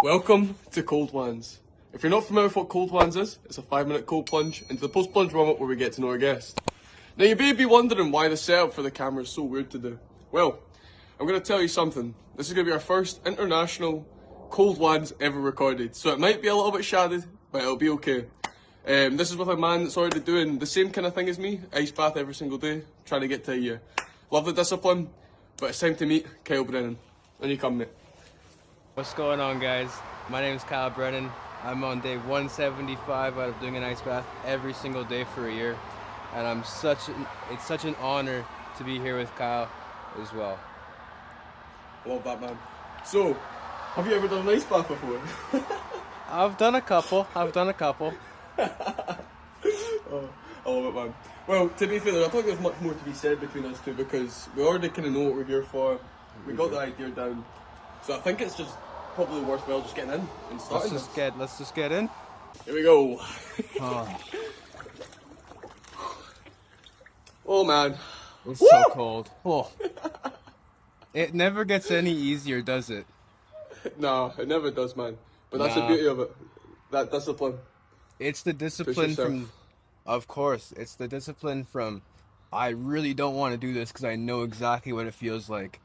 Welcome to Cold Wans. If you're not familiar with what Cold Wans is, it's a 5-minute cold plunge into the post-plunge warm-up where we get to know our guest. Now you may be wondering why the setup for the camera is so weird to do. Well, I'm going to tell you something. This is going to be our first international Cold Wans ever recorded, so it might be a little bit shaded, but it'll be okay. This is with a man that's already doing the same kind of thing as me, ice bath every single day, trying to get to a year. Love the discipline, but it's time to meet Kyle Brennan. On you come, mate. What's going on, guys? My name is Kyle Brennan. I'm on day 175 out of doing an ice bath every single day for a year, and it's such an honor to be here with Kyle as well. Love that, man. So, have you ever done an ice bath before? I've done a couple. Oh, I love it, man. Well, to be fair, I think there's much more to be said between us two because we already kind of know what we're here for. We got the idea down, so I think it's just probably worthwhile just getting in and starting. Let's just get in. Here we go. Oh, Oh man, it's Woo! so cold. Oh, it never gets any easier, does it? Nah, it never does, man. But that's the Nah. beauty of it. That discipline. It's the discipline yourself. from, of course, it's the discipline from, I really don't want to do this because I know exactly what it feels like,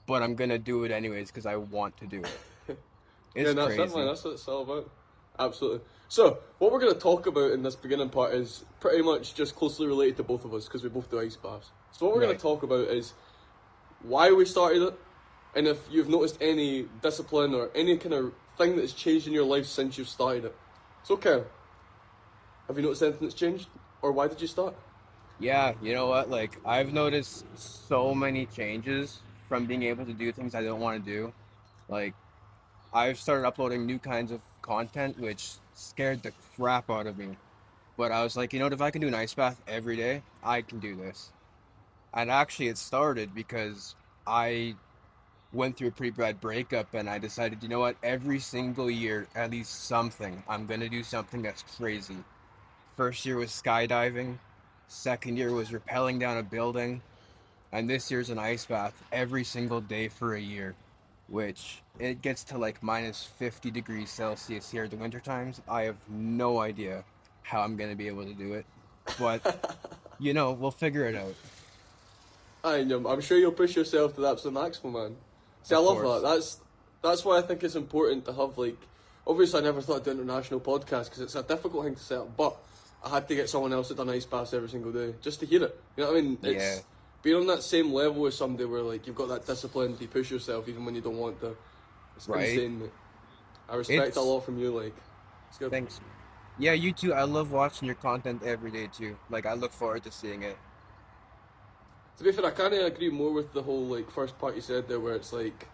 but I'm gonna do it anyways because I want to do it. It's Yeah, that's crazy. it, man. That's what it's all about. Absolutely. So, what we're going to talk about in this beginning part is pretty much just closely related to both of us because we both do ice baths. So, what we're going Right. to talk about is why we started it, and if you've noticed any discipline or any kind of thing that's changed in your life since you've started it. So, Kyle, have you noticed anything that's changed, or why did you start? Yeah, you know what? Like, I've noticed so many changes from being able to do things I don't want to do. Like, I've started uploading new kinds of content, which scared the crap out of me. But I was like, you know what? If I can do an ice bath every day, I can do this. And actually, it started because I went through a pretty bad breakup and I decided, you know what? Every single year, at least something, I'm gonna do something that's crazy. First year was skydiving, second year was rappelling down a building, and this year's an ice bath every single day for a year, which it gets to like minus 50 degrees Celsius here at the winter times. I have no idea how I'm gonna be able to do it, but we'll figure it out. I'm sure you'll push yourself to the absolute maximum, man. See, I Of love course. that. That's why I think it's important to have like. Obviously, I never thought I'd do an international podcast because it's a difficult thing to set up. But I had to get someone else that done ice baths every single day just to hear it. You know what I mean? Yeah. It's being on that same level as somebody where like you've got that discipline to push yourself even when you don't want to. It's Right? insane, mate. I respect It's a lot from you. Like, it's good. Thanks. Yeah, you too. I love watching your content every day too. Like, I look forward to seeing it. To be fair, I kind of agree more with the whole like first part you said there, where it's like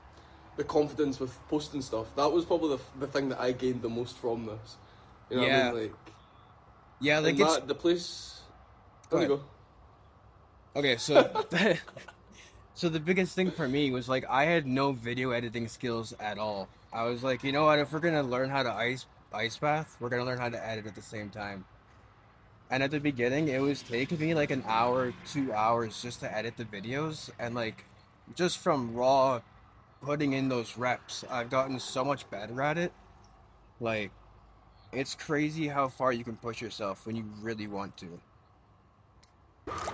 the confidence with posting stuff. That was probably the thing that I gained the most from this. You know what I Yeah. mean? Like, Yeah, like and it's that the place. Go There you ahead. go. Okay, so so the biggest thing for me was like I had no video editing skills at all. I was like, you know what, if we're gonna learn how to ice bath, we're gonna learn how to edit at the same time. And at the beginning, it was taking me like an hour, 2 hours just to edit the videos, and like just from raw putting in those reps, I've gotten so much better at it. Like, it's crazy how far you can push yourself when you really want to.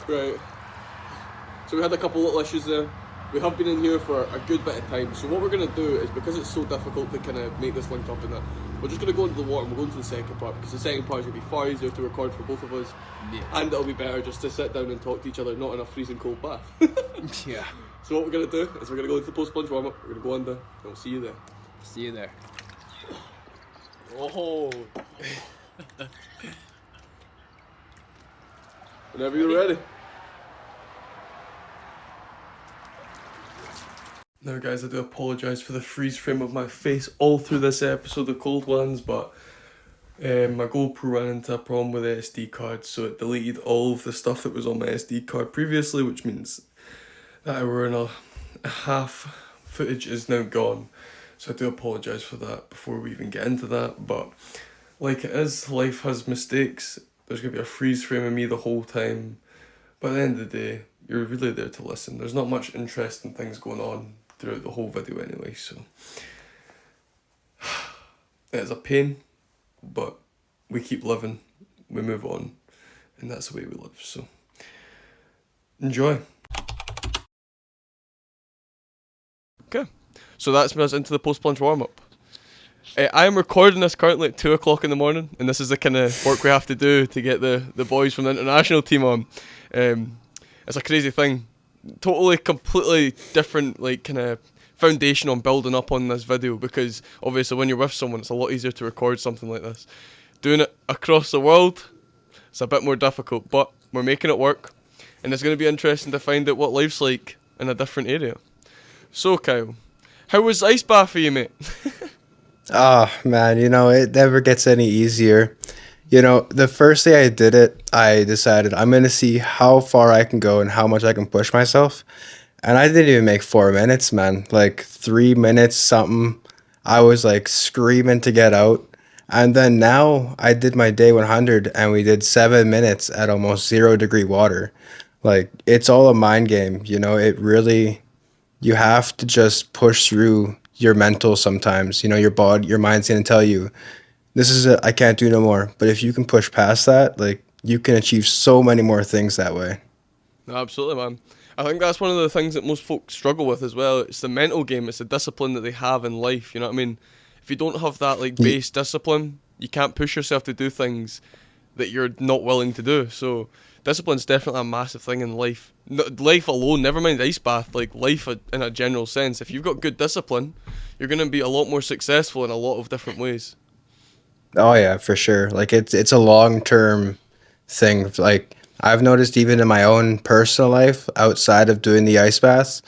Right. So we had a couple little issues there. We have been in here for a good bit of time. So what we're gonna do is because it's so difficult to kind of make this link up and that, we're just gonna go into the water and we'll go into the second part because the second part is gonna be far easier to record for both of us, Yeah. and it'll be better just to sit down and talk to each other, not in a freezing cold bath. Yeah. So what we're gonna do is we're gonna go into the post plunge warm up. We're gonna go under, and we'll see you there. See you there. Oh. Whenever you're ready. Now, guys, I do apologise for the freeze frame of my face all through this episode of Cold Wans, but my GoPro ran into a problem with the SD card, so it deleted all of the stuff that was on my SD card previously, which means that hour and a half footage is now gone. So I do apologise for that before we even get into that, but like it is, life has mistakes. There's going to be a freeze frame of me the whole time, but at the end of the day, you're really there to listen. There's not much interesting things going on throughout the whole video anyway, so It's a pain, but we keep living, we move on, and that's the way we live. So enjoy. Okay, so that's us into the post plunge warm up. I am recording this currently at 2 o'clock in the morning, and this is the kind of work we have to do to get the boys from the international team on. It's a crazy thing. Totally, completely different, like, kind of foundation on building up on this video, because obviously when you're with someone, it's a lot easier to record something like this. Doing it across the world, it's a bit more difficult, but we're making it work, and it's going to be interesting to find out what life's like in a different area. So, Kyle, how was ice bath for you, mate? Oh man, it never gets any easier. The first day I did it, I decided I'm gonna see how far I can go and how much I can push myself. And I didn't even make 4 minutes, man. Like 3 minutes something. I was like screaming to get out. And then now I did my day 100 and we did 7 minutes at almost 0 degree water. Like it's all a mind game, it really, you have to just push through your mental sometimes. Your body, your mind's gonna tell you, this is it, I can't do no more. But if you can push past that, like you can achieve so many more things that way. No, absolutely, man. I think that's one of the things that most folks struggle with as well. It's the mental game. It's the discipline that they have in life. You know what I mean? If you don't have that like Ye- base discipline, you can't push yourself to do things that you're not willing to do. So discipline's definitely a massive thing in life. Life alone, never mind ice bath. Like life in a general sense. If you've got good discipline, you're gonna be a lot more successful in a lot of different ways. Oh yeah, for sure. Like it's a long-term thing. Like I've noticed even in my own personal life outside of doing the ice baths,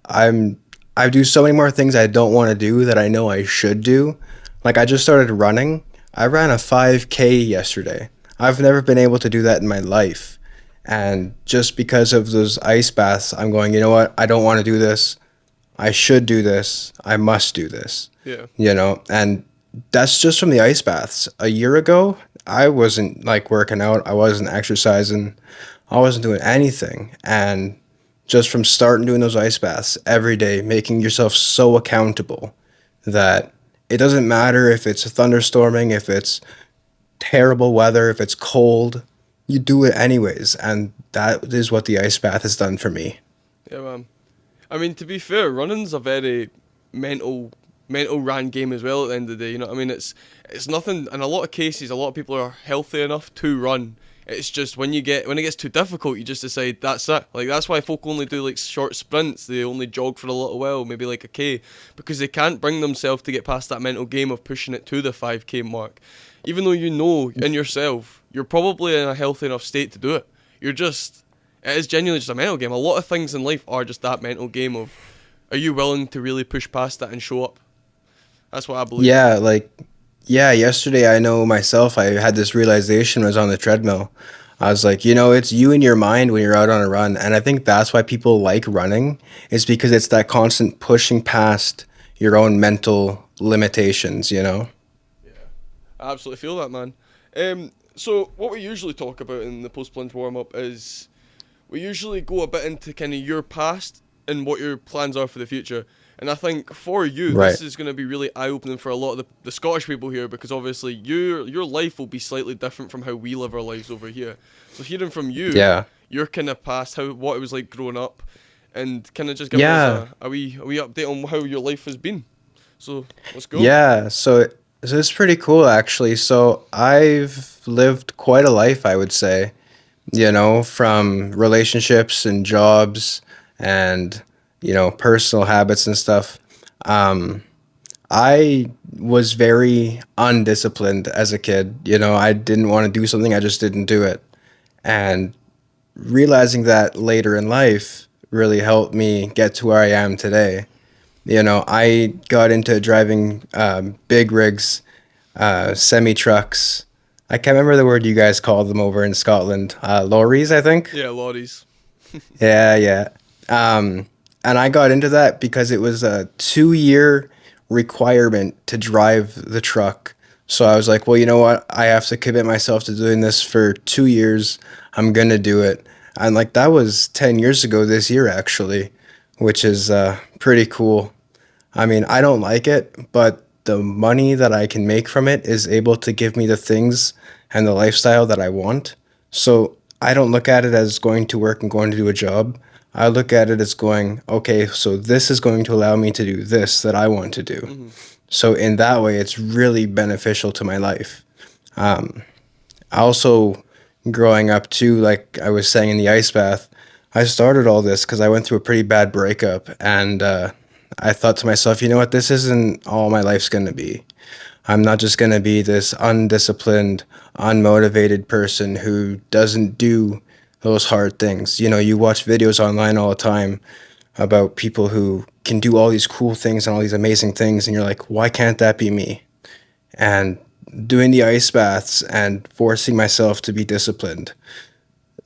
I'm I do so many more things I don't want to do that I know I should do. Like I just started running. I ran a 5K yesterday. I've never been able to do that in my life. And just because of those ice baths, I'm going, you know what? I don't want to do this. I should do this. I must do this. Yeah. And that's just from the ice baths. A year ago, I wasn't like working out. I wasn't exercising. I wasn't doing anything. And just from starting doing those ice baths every day, making yourself so accountable that it doesn't matter if it's thunderstorming, if it's terrible weather, if it's cold, you do it anyways. And that is what the ice bath has done for me. Yeah, man. I mean, to be fair, running's a very mental ran game as well. At the end of the day, you know what I mean. It's nothing. In a lot of cases, a lot of people are healthy enough to run. It's just when it gets too difficult, you just decide that's it. Like that's why folk only do like short sprints. They only jog for a little while, maybe like a K, because they can't bring themselves to get past that mental game of pushing it to the 5K mark. Even though you know in yourself you're probably in a healthy enough state to do it. It is genuinely just a mental game. A lot of things in life are just that mental game of, are you willing to really push past that and show up? That's what I believe. Yeah, like, yeah, yesterday I know myself, I had this realization when I was on the treadmill. I was like, it's you and your mind when you're out on a run. And I think that's why people like running, is because it's that constant pushing past your own mental limitations. Yeah, I absolutely feel that, man. So what we usually talk about in the post plunge warm up is we usually go a bit into kind of your past and what your plans are for the future. And I think for you, Right. this is going to be really eye opening for a lot of the Scottish people here, because obviously your life will be slightly different from how we live our lives over here. So hearing from you, Yeah. your kind of past, what it was like growing up, and kind of just giving us Yeah. a wee update on how your life has been. So let's go. Yeah. So it's pretty cool actually. So I've lived quite a life, I would say, from relationships and jobs and, personal habits and stuff. Um, I was very undisciplined as a kid. I didn't want to do something, I just didn't do it. And realizing that later in life really helped me get to where I am today. I got into driving big rigs, semi trucks. I can't remember the word you guys call them over in Scotland. Lorries, I think. Yeah, lorries. Yeah, yeah. Um, and I got into that because it was a 2 year requirement to drive the truck. So I was like, well, you know what? I have to commit myself to doing this for 2 years. I'm gonna do it. And like that was 10 years ago this year, actually, which is pretty cool. I mean, I don't like it, but the money that I can make from it is able to give me the things and the lifestyle that I want. So I don't look at it as going to work and going to do a job. I look at it as going, okay, so this is going to allow me to do this that I want to do. So in that way, it's really beneficial to my life. Also, growing up too, like I was saying in the ice bath, I started all this because I went through a pretty bad breakup, and I thought to myself, you know what, this isn't all my life's going to be. I'm not just going to be this undisciplined, unmotivated person who doesn't do those hard things. You know, you watch videos online all the time about people who can do all these cool things and all these amazing things, and you're like, why can't that be me? And doing the ice baths and forcing myself to be disciplined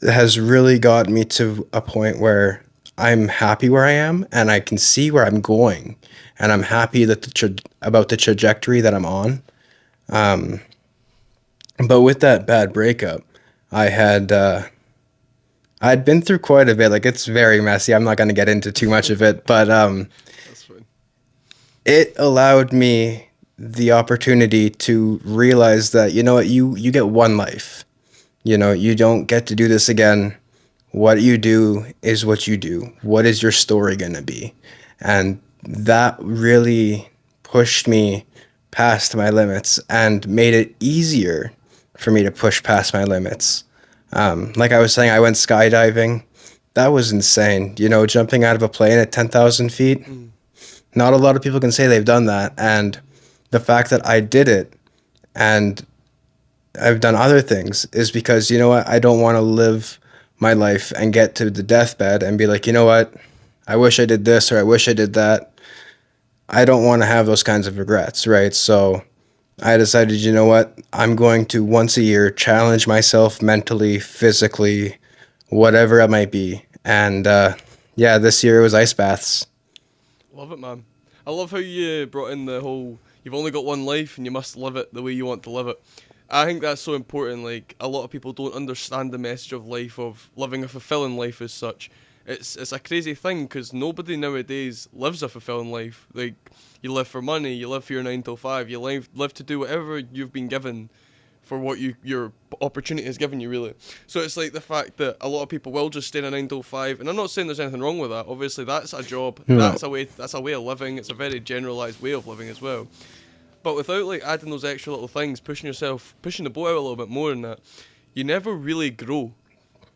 has really got me to a point where I'm happy where I am and I can see where I'm going, and I'm happy that about the trajectory that I'm on. But with that bad breakup, I had I'd been through quite a bit. Like, it's very messy. I'm not going to get into too much of it, but That's fine. it allowed me the opportunity to realize that, you know what, you get one life. You know, you don't get to do this again. What you do is what you do. What is your story going to be? And that really pushed me past my limits and made it easier for me to push past my limits. Like I was saying, I went skydiving. That was insane. You know, jumping out of a plane at 10,000 feet. Not a lot of people can say they've done that. And the fact that I did it and I've done other things is because, you know what, I don't want to live my life and get to the deathbed and be like, you know what, I wish I did this or I wish I did that. I don't want to have those kinds of regrets, right? So I decided, you know what, I'm going to once a year challenge myself mentally, physically, whatever it might be. And yeah, this year it was ice baths. Love it, man. I love how you brought in the whole, you've only got one life and you must live it the way you want to live it. I think that's so important. Like, a lot of people don't understand the message of life, of living a fulfilling life as such. It's a crazy thing because nobody nowadays lives a fulfilling life. Like, you live for money, you live for your 9 to 5, you live to do whatever you've been given for what your opportunity has given you, really. So it's like the fact that a lot of people will just stay in a 9 to 5, and I'm not saying there's anything wrong with that. Obviously, that's a job, No. that's a way of living. It's a very generalized way of living as well. But without like adding those extra little things, pushing the boat out a little bit more than that, you never really grow.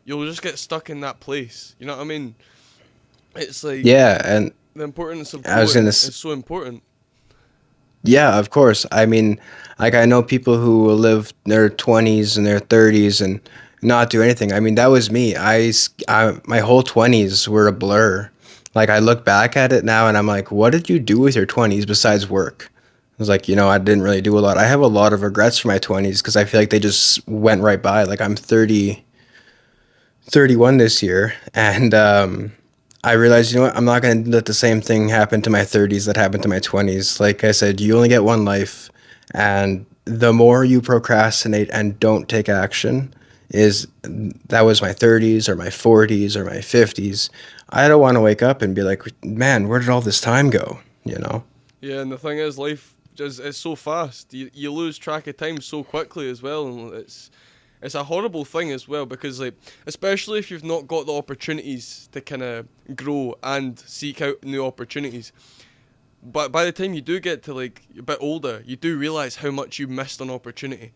You'll just get stuck in that place. You know what I mean? It's like Yeah, and the importance of I was growing gonna is so important. yeah, of course. I mean, like, I know people who will live their 20s and their 30s and not do anything. I mean, that was me. My whole 20s were a blur. Like, I look back at it now and I'm like, what did you do with your 20s besides work? I was like, you know, I didn't really do a lot. I have a lot of regrets for my 20s because I feel like they just went right by. Like, I'm 31 this year, and I realized, you know what, I'm not going to let the same thing happen to my 30s that happened to my 20s. Like I said, you only get one life, and the more you procrastinate and don't take action, is that was my 30s or my 40s or my 50s. I don't want to wake up and be like, man, where did all this time go? You know? Yeah, and the thing is, life just it's so fast. You lose track of time so quickly as well, and it's a horrible thing as well because, like, especially if you've not got the opportunities to kind of grow and seek out new opportunities. But by the time you do get to like a bit older, you do realize how much you missed an opportunity.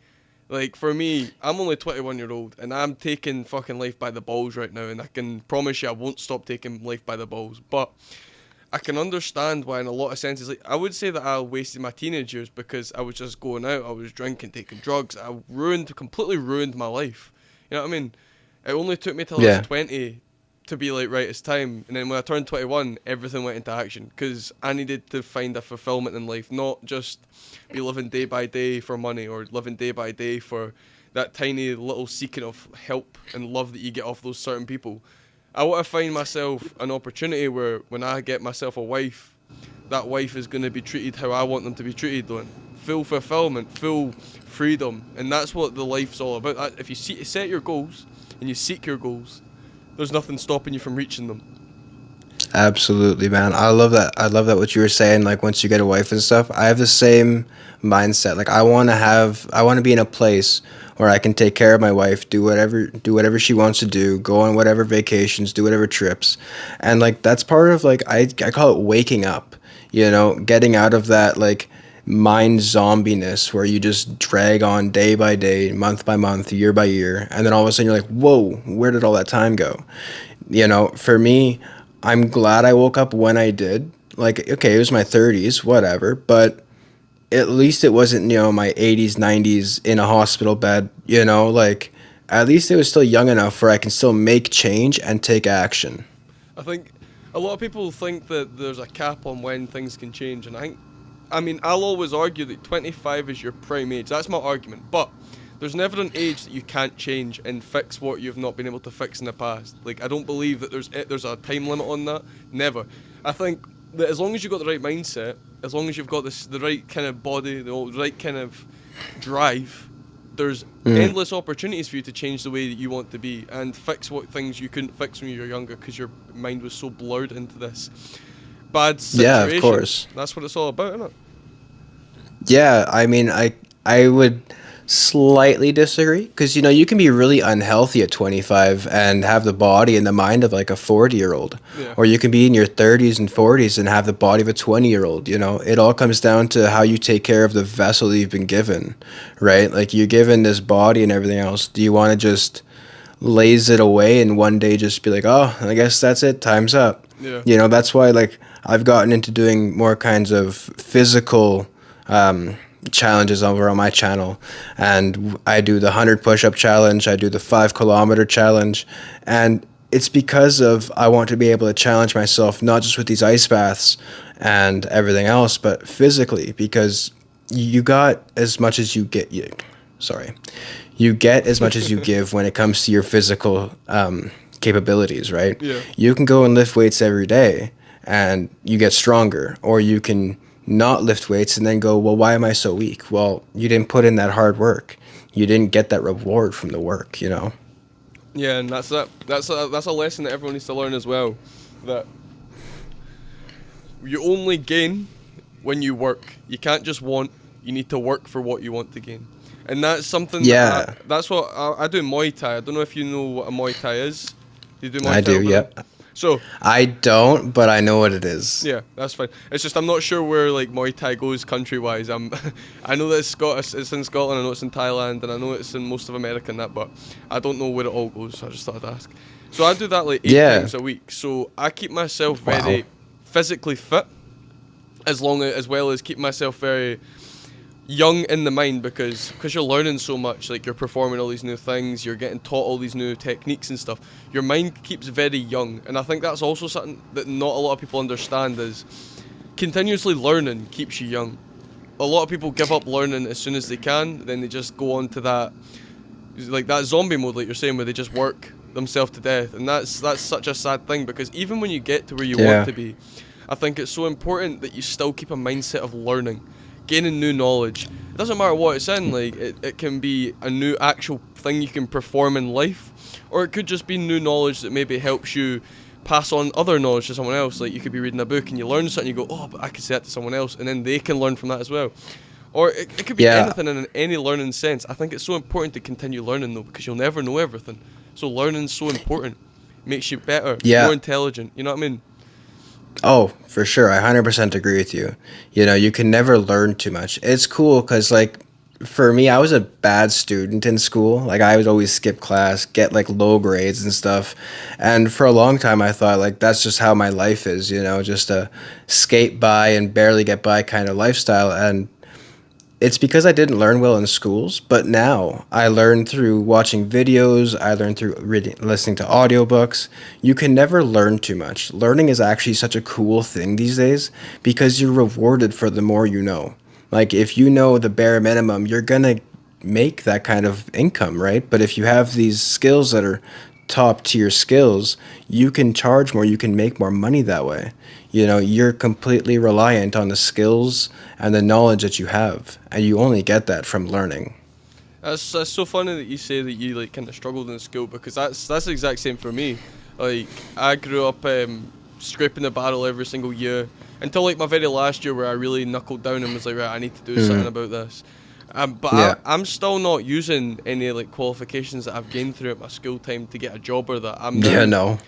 Like, for me, I'm only 21-year-old and I'm taking fucking life by the balls right now, and I can promise you I won't stop taking life by the balls. But I can understand why, in a lot of senses, like, I would say that I wasted my teenage years because I was just going out, I was drinking, taking drugs. I completely ruined my life. You know what I mean? It only took me till I Yeah. was 20 to be like, right, it's time. And then when I turned 21, everything went into action because I needed to find a fulfillment in life, not just be living day by day for money or living day by day for that tiny little seeking of help and love that you get off those certain people. I want to find myself an opportunity where when I get myself a wife, that wife is going to be treated how I want them to be treated, on full fulfillment, full freedom, and that's what the life's all about. If you set your goals and you seek your goals, there's nothing stopping you from reaching them. Absolutely, man. I love that. I love that what you were saying. Like once you get a wife and stuff, I have the same mindset. Like I want to be in a place where I can take care of my wife, do whatever she wants to do, go on whatever vacations, do whatever trips, and like that's part of like I call it waking up. You know, getting out of that like mind zombiness where you just drag on day by day, month by month, year by year, and then all of a sudden you're like, whoa, where did all that time go? You know, for me, I'm glad I woke up when I did. Like, okay, it was my 30s, whatever, but at least it wasn't, you know, my 80s, 90s in a hospital bed, you know, like at least it was still young enough where I can still make change and take action. I think a lot of people think that there's a cap on when things can change, and I mean, I'll always argue that 25 is your prime age. That's my argument, but there's never an age that you can't change and fix what you've not been able to fix in the past. Like, I don't believe that there's a time limit on that. Never. I think that as long as you've got the right mindset, as long as you've got the right kind of body, the right kind of drive, there's endless opportunities for you to change the way that you want to be and fix what things you couldn't fix when you were younger because your mind was so blurred into this bad Yeah, situation. of course. That's what it's all about, isn't it? Yeah, I mean, I would slightly disagree because you know you can be really unhealthy at 25 and have the body and the mind of like a 40-year-old, Yeah. or you can be in your 30s and 40s and have the body of a 20-year-old. You know, it all comes down to how you take care of the vessel that you've been given, right? Like you're given this body and everything else. Do you want to just laze it away and one day just be like, oh, I guess that's it, time's up? Yeah. You know, that's why like I've gotten into doing more kinds of physical challenges over on my channel, and I do the 100 push-up challenge, I do the 5 kilometer challenge, and it's because of I want to be able to challenge myself not just with these ice baths and everything else, but physically, because you got as much as you get. You get as much as you give when it comes to your physical capabilities, right? Yeah. You can go and lift weights every day and you get stronger, or you can not lift weights and then go, well, why am I so weak? Well, you didn't put in that hard work. You didn't get that reward from the work, you know? Yeah, and that's a lesson that everyone needs to learn as well. That you only gain when you work. You can't just want. You need to work for what you want to gain, and that's something. Yeah. That's what I do Muay Thai. I don't know if you know what a Muay Thai is. Do you do Muay Thai? I do, over there? yep. So I don't, but I know what it is. yeah, that's fine. It's just I'm not sure where like Muay Thai goes country wise. I know that it's in Scotland. I know it's in Thailand, and I know it's in most of America and that, but I don't know where it all goes. So I just thought I'd ask. So I do that like 8 times a week. So I keep myself very physically fit, as well as keep myself very young in the mind because you're learning so much. Like you're performing all these new things, you're getting taught all these new techniques and stuff. Your mind keeps very young, and I think that's also something that not a lot of people understand is continuously learning keeps you young. A lot of people give up learning as soon as they can, then they just go on to that like that zombie mode, like you're saying, where they just work themselves to death, and that's such a sad thing because even when you get to where you want to be, I think it's so important that you still keep a mindset of learning, gaining new knowledge. It doesn't matter what it's in, like it can be a new actual thing you can perform in life, or it could just be new knowledge that maybe helps you pass on other knowledge to someone else. Like you could be reading a book and you learn something, you go, oh, but I could say that to someone else, and then they can learn from that as well. Or it could be anything in any learning sense. I think it's so important to continue learning though, because you'll never know everything. So learning's so important. Makes you better, more intelligent, you know what I mean? Oh, for sure. I 100% agree with you. You know, you can never learn too much. It's cool because, like, for me, I was a bad student in school. Like, I would always skip class, get, like, low grades and stuff. And for a long time, I thought, like, that's just how my life is, you know, just a skate by and barely get by kind of lifestyle. And it's because I didn't learn well in schools, but now I learn through watching videos, I learn through reading, listening to audiobooks. You can never learn too much. Learning is actually such a cool thing these days because you're rewarded for the more you know. Like if you know the bare minimum, you're going to make that kind of income, right? But if you have these skills that are top tier skills, you can charge more, you can make more money that way. You know, you're completely reliant on the skills and the knowledge that you have, and you only get that from learning. That's so funny that you say that you like kind of struggled in school because that's the exact same for me. Like I grew up scraping the barrel every single year until like my very last year where I really knuckled down and was like, right, I need to do something about this. But Yeah. I'm still not using any like qualifications that I've gained throughout my school time to get a job or that. Yeah, no.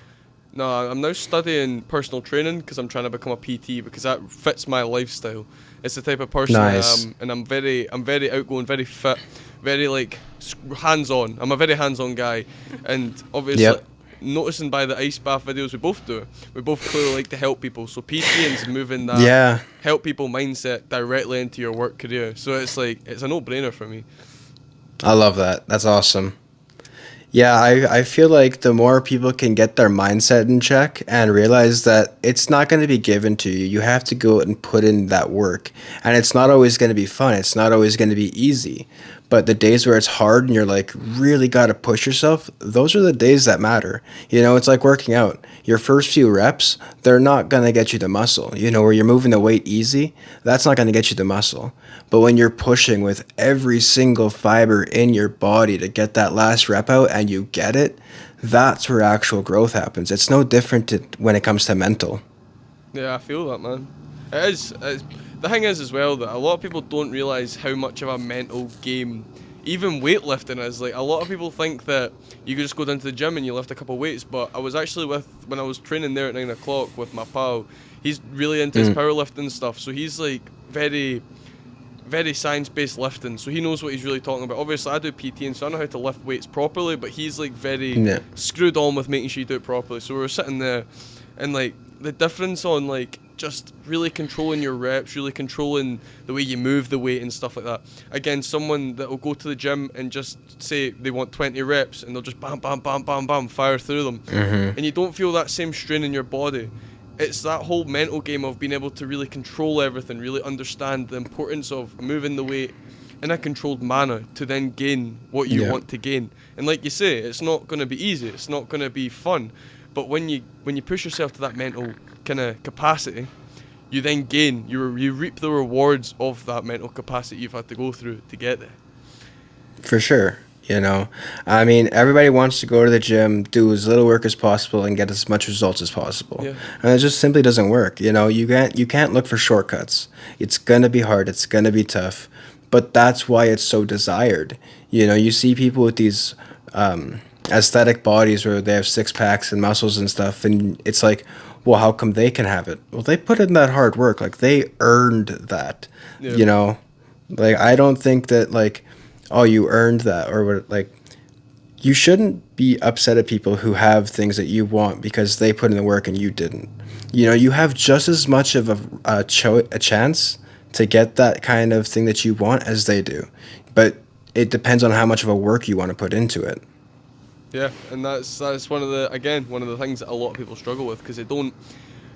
No, I'm now studying personal training because I'm trying to become a PT because that fits my lifestyle. It's the type of person Nice. I am, and I'm very outgoing, very fit, very like hands-on. I'm a very hands-on guy, and obviously Yep. noticing by the ice bath videos we both clearly like to help people. So PTing's moving that Yeah. help people mindset directly into your work career. So it's like it's a no-brainer for me. I love that. That's awesome. Yeah, I feel like the more people can get their mindset in check and realize that it's not going to be given to you, you have to go and put in that work. And it's not always going to be fun, it's not always going to be easy. But the days where it's hard and you're like really got to push yourself, those are the days that matter. You know, it's like working out. Your first few reps, they're not going to get you the muscle. You know, where you're moving the weight easy, that's not going to get you the muscle. But when you're pushing with every single fiber in your body to get that last rep out and you get it, that's where actual growth happens. It's no different when it comes to mental. Yeah, I feel that, man. It is. The thing is as well that a lot of people don't realise how much of a mental game even weightlifting is. Like, a lot of people think that you can just go down to the gym and you lift a couple weights, but I was actually when I was training there at 9 o'clock with my pal, he's really into his powerlifting stuff, so he's like very science-based lifting, so he knows what he's really talking about. Obviously, I do PT, so I know how to lift weights properly, but he's like very screwed on with making sure you do it properly. So we were sitting there, and like the difference on like just really controlling your reps, really controlling the way you move the weight and stuff like that. Again, someone that will go to the gym and just say they want 20 reps, and they'll just bam, bam, bam, bam, bam, fire through them, and you don't feel that same strain in your body. It's that whole mental game of being able to really control everything, really understand the importance of moving the weight in a controlled manner to then gain what you want to gain. And like you say, it's not going to be easy, it's not going to be fun, but when you push yourself to that mental kind of capacity, you then gain, you reap the rewards of that mental capacity you've had to go through to get there. For sure. You know, I mean, everybody wants to go to the gym, do as little work as possible, and get as much results as possible. Yeah. And it just simply doesn't work. You know, you can't look for shortcuts. It's gonna be hard. It's gonna be tough, but that's why it's so desired. You know, you see people with these aesthetic bodies where they have six packs and muscles and stuff, and it's like, well, how come they can have it? Well, they put in that hard work. Like, they earned that. Yeah. You know, like, I don't think that like, oh, you earned that, or what, like, you shouldn't be upset at people who have things that you want because they put in the work and you didn't. You know, you have just as much of a chance to get that kind of thing that you want as they do, but it depends on how much of a work you want to put into it. Yeah, and that's one of the things that a lot of people struggle with, because they don't,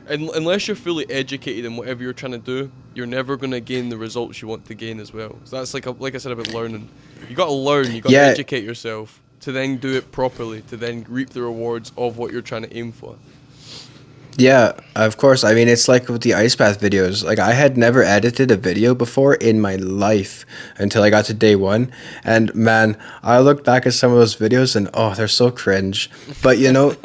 unless you're fully educated in whatever you're trying to do, you're never going to gain the results you want to gain as well. So that's like I said about learning. You got to learn, you got to educate yourself to then do it properly, to then reap the rewards of what you're trying to aim for. Yeah, of course. I mean, it's like with the ice bath videos. Like, I had never edited a video before in my life until I got to day one. And man, I looked back at some of those videos and oh, they're so cringe. But you know,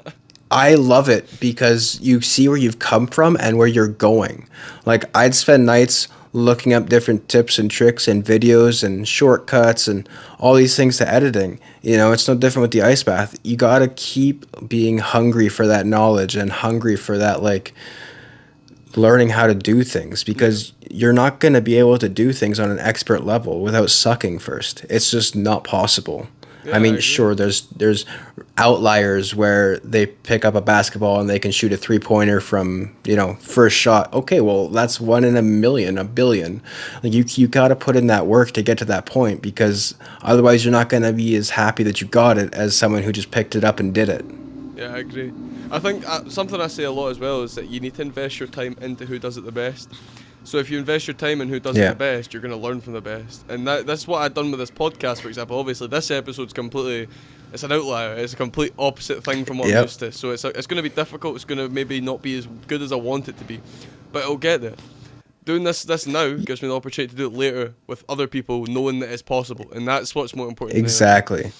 I love it because you see where you've come from and where you're going. Like, I'd spend nights looking up different tips and tricks and videos and shortcuts and all these things to editing. You know, it's no different with the ice bath. You gotta keep being hungry for that knowledge and hungry for that, like, learning how to do things, because you're not gonna be able to do things on an expert level without sucking first. It's just not possible. Yeah, I mean, I sure, there's outliers where they pick up a basketball and they can shoot a three-pointer from, you know, first shot. Okay, well, that's 1 in a million, a billion. Like, you got to put in that work to get to that point, because otherwise you're not going to be as happy that you got it as someone who just picked it up and did it. Yeah, I agree. I think something I say a lot as well is that you need to invest your time into who does it the best. So if you invest your time in who does it the best, you're going to learn from the best. And that's what I've done with this podcast, for example. Obviously, this episode's it's an outlier. It's a complete opposite thing from what I'm used to. So it's going to be difficult. It's going to maybe not be as good as I want it to be. But it'll get there. Doing this now gives me the opportunity to do it later with other people, knowing that it's possible. And that's what's more important. Exactly.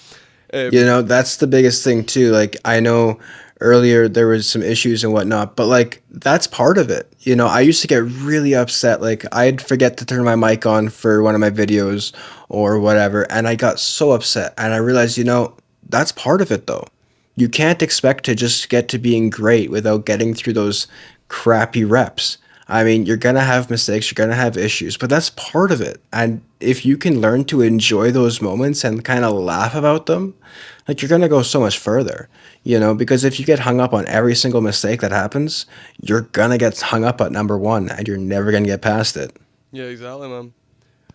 You know, that's the biggest thing too. Like, I know earlier there was some issues and whatnot, but like that's part of it. You know, I used to get really upset. Like I'd forget to turn my mic on for one of my videos or whatever, and I got so upset. And I realized, that's part of it though. You can't expect to just get to being great without getting through those crappy reps. I mean, you're gonna have mistakes, you're gonna have issues, but that's part of it. And if you can learn to enjoy those moments and kind of laugh about them, like you're gonna go so much further, because if you get hung up on every single mistake that happens, you're gonna get hung up at number one and you're never gonna get past it. Yeah, exactly, man.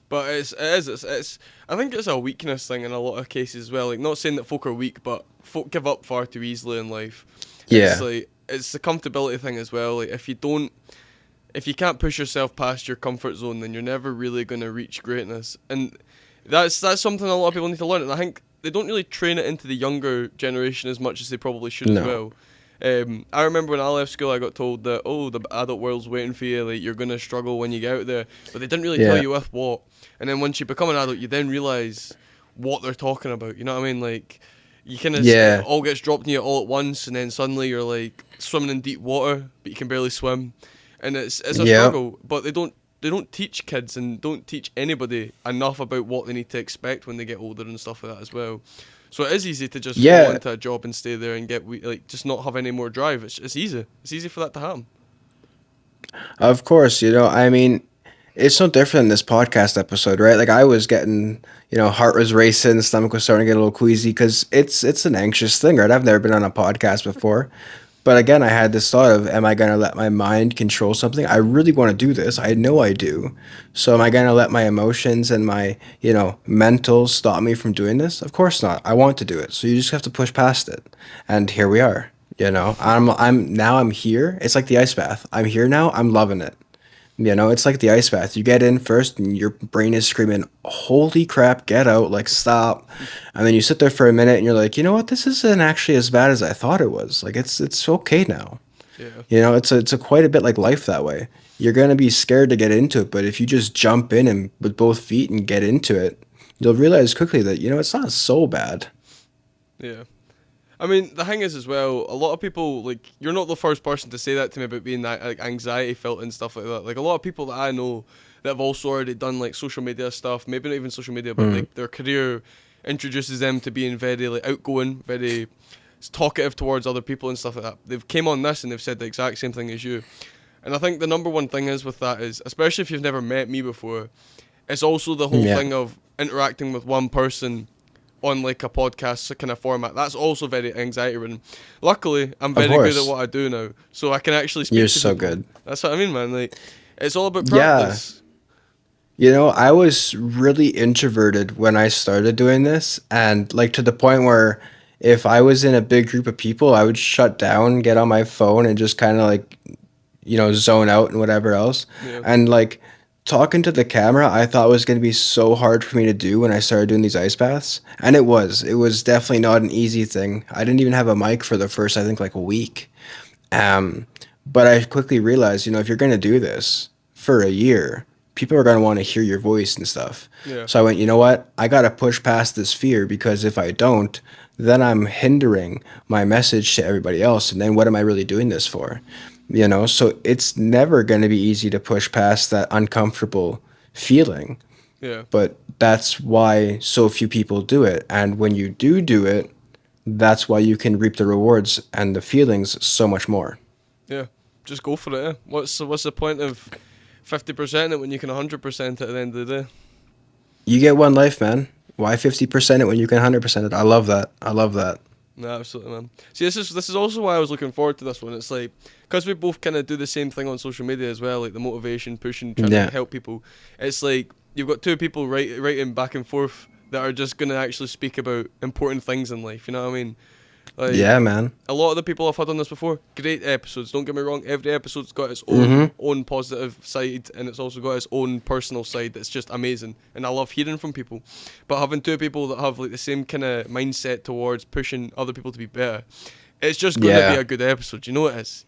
But it's I think it's a weakness thing in a lot of cases as well. Like, not saying that folk are weak, but folk give up far too easily in life. It's Yeah. like, it's the comfortability thing as well. Like, if you can't push yourself past your comfort zone, then you're never really going to reach greatness. And that's something a lot of people need to learn. And I think they don't really train it into the younger generation as much as they probably should as No. well. I remember when I left school, I got told that, oh, the adult world's waiting for you, like, you're going to struggle when you get out there. But they didn't really tell Yeah. you with what. And then once you become an adult, you then realise what they're talking about. You know what I mean? Like, you kind of, Yeah. it all gets dropped on you all at once, and then suddenly you're, like, swimming in deep water, but you can barely swim. And it's a Yeah. struggle, but they don't teach kids and don't teach anybody enough about what they need to expect when they get older and stuff like that as well. So it is easy to just fall Yeah. into a job and stay there and just not have any more drive. It's easy. It's easy for that to happen. Of course, I mean, it's no different in this podcast episode, right? Like I was getting, heart was racing, stomach was starting to get a little queasy because it's an anxious thing, right? I've never been on a podcast before. But again, I had this thought of, am I going to let my mind control something? I really want to do this. I know I do. So am I going to let my emotions and my, mental stop me from doing this? Of course not. I want to do it. So you just have to push past it. And here we are. I'm here. It's like the ice bath. I'm here now. I'm loving it. It's like the ice bath. You get in first and your brain is screaming, holy crap, get out, like stop. And then you sit there for a minute and you're like, you know what, this isn't actually as bad as I thought it was. Like it's okay now. Yeah. It's a quite a bit like life that way. You're gonna be scared to get into it, but if you just jump in and with both feet and get into it, you'll realize quickly that, it's not so bad. Yeah. I mean, the thing is as well, a lot of people, like, you're not the first person to say that to me about being that, like, anxiety felt and stuff like that. Like, a lot of people that I know that have also already done, like, social media stuff, maybe not even social media, but, like, their career introduces them to being very, like, outgoing, very talkative towards other people and stuff like that. They've came on this and they've said the exact same thing as you. And I think the number one thing is with that is, especially if you've never met me before, it's also the whole Yeah. thing of interacting with one person on like a podcast kind of format. That's also very anxiety ridden. Luckily, I'm very good course. at what I do now, so I can actually speak You're to so people. good. That's what I mean, man. Like, it's all about Yeah. practice. I was really introverted when I started doing this, and like to the point where if I was in a big group of people, I would shut down, get on my phone, and just kind of like, zone out and whatever else. Yeah. And like talking to the camera, I thought was going to be so hard for me to do when I started doing these ice baths. And it was. It was definitely not an easy thing. I didn't even have a mic for the first, I think, like a week. But I quickly realized, if you're going to do this for a year, people are going to want to hear your voice and stuff. Yeah. So I went, you know what? I got to push past this fear because if I don't, then I'm hindering my message to everybody else. And then what am I really doing this for? So it's never going to be easy to push past that uncomfortable feeling. Yeah. But that's why so few people do it. And when you do it, that's why you can reap the rewards and the feelings so much more. Yeah. Just go for it. What's the point of 50% it when you can 100% it at the end of the day? You get one life, man. Why 50% it when you can 100% it? I love that. I love that. No, absolutely, man. See, this is also why I was looking forward to this one. It's like, because we both kind of do the same thing on social media as well, like the motivation, pushing, trying Yeah. to help people. It's like you've got two people writing back and forth that are just going to actually speak about important things in life. You know what I mean? Like, Yeah, man. a lot of the people I've had on this before, great episodes. Don't get me wrong, every episode's got its own positive side, and it's also got its own personal side that's just amazing. And I love hearing from people. But having two people that have like the same kind of mindset towards pushing other people to be better, it's just going to be a good episode. You know it is.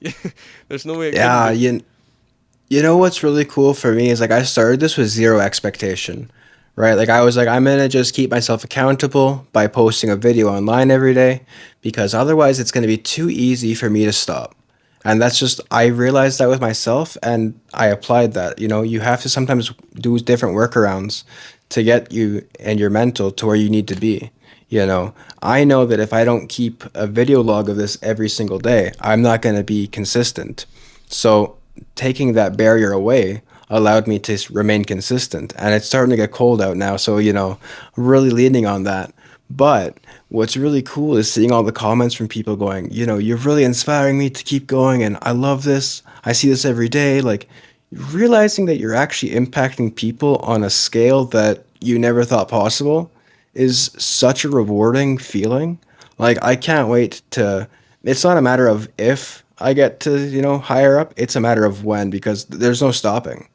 There's no way it Yeah, couldn't be. you know what's really cool for me is like I started this with zero expectation, right? Like I was like, I'm gonna just keep myself accountable by posting a video online every day because otherwise it's gonna be too easy for me to stop. And that's just, I realized that with myself and I applied that. You know, you have to sometimes do different workarounds to get you and your mental to where you need to be. You know, I know that if I don't keep a video log of this every single day, I'm not going to be consistent. So taking that barrier away allowed me to remain consistent. And it's starting to get cold out now. So, you know, I'm really leaning on that. But what's really cool is seeing all the comments from people going, you know, you're really inspiring me to keep going. And I love this. I see this every day. Like realizing that you're actually impacting people on a scale that you never thought possible is such a rewarding feeling. Like I can't wait to, it's not a matter of if I get to, you know, higher up, it's a matter of when because there's no stopping.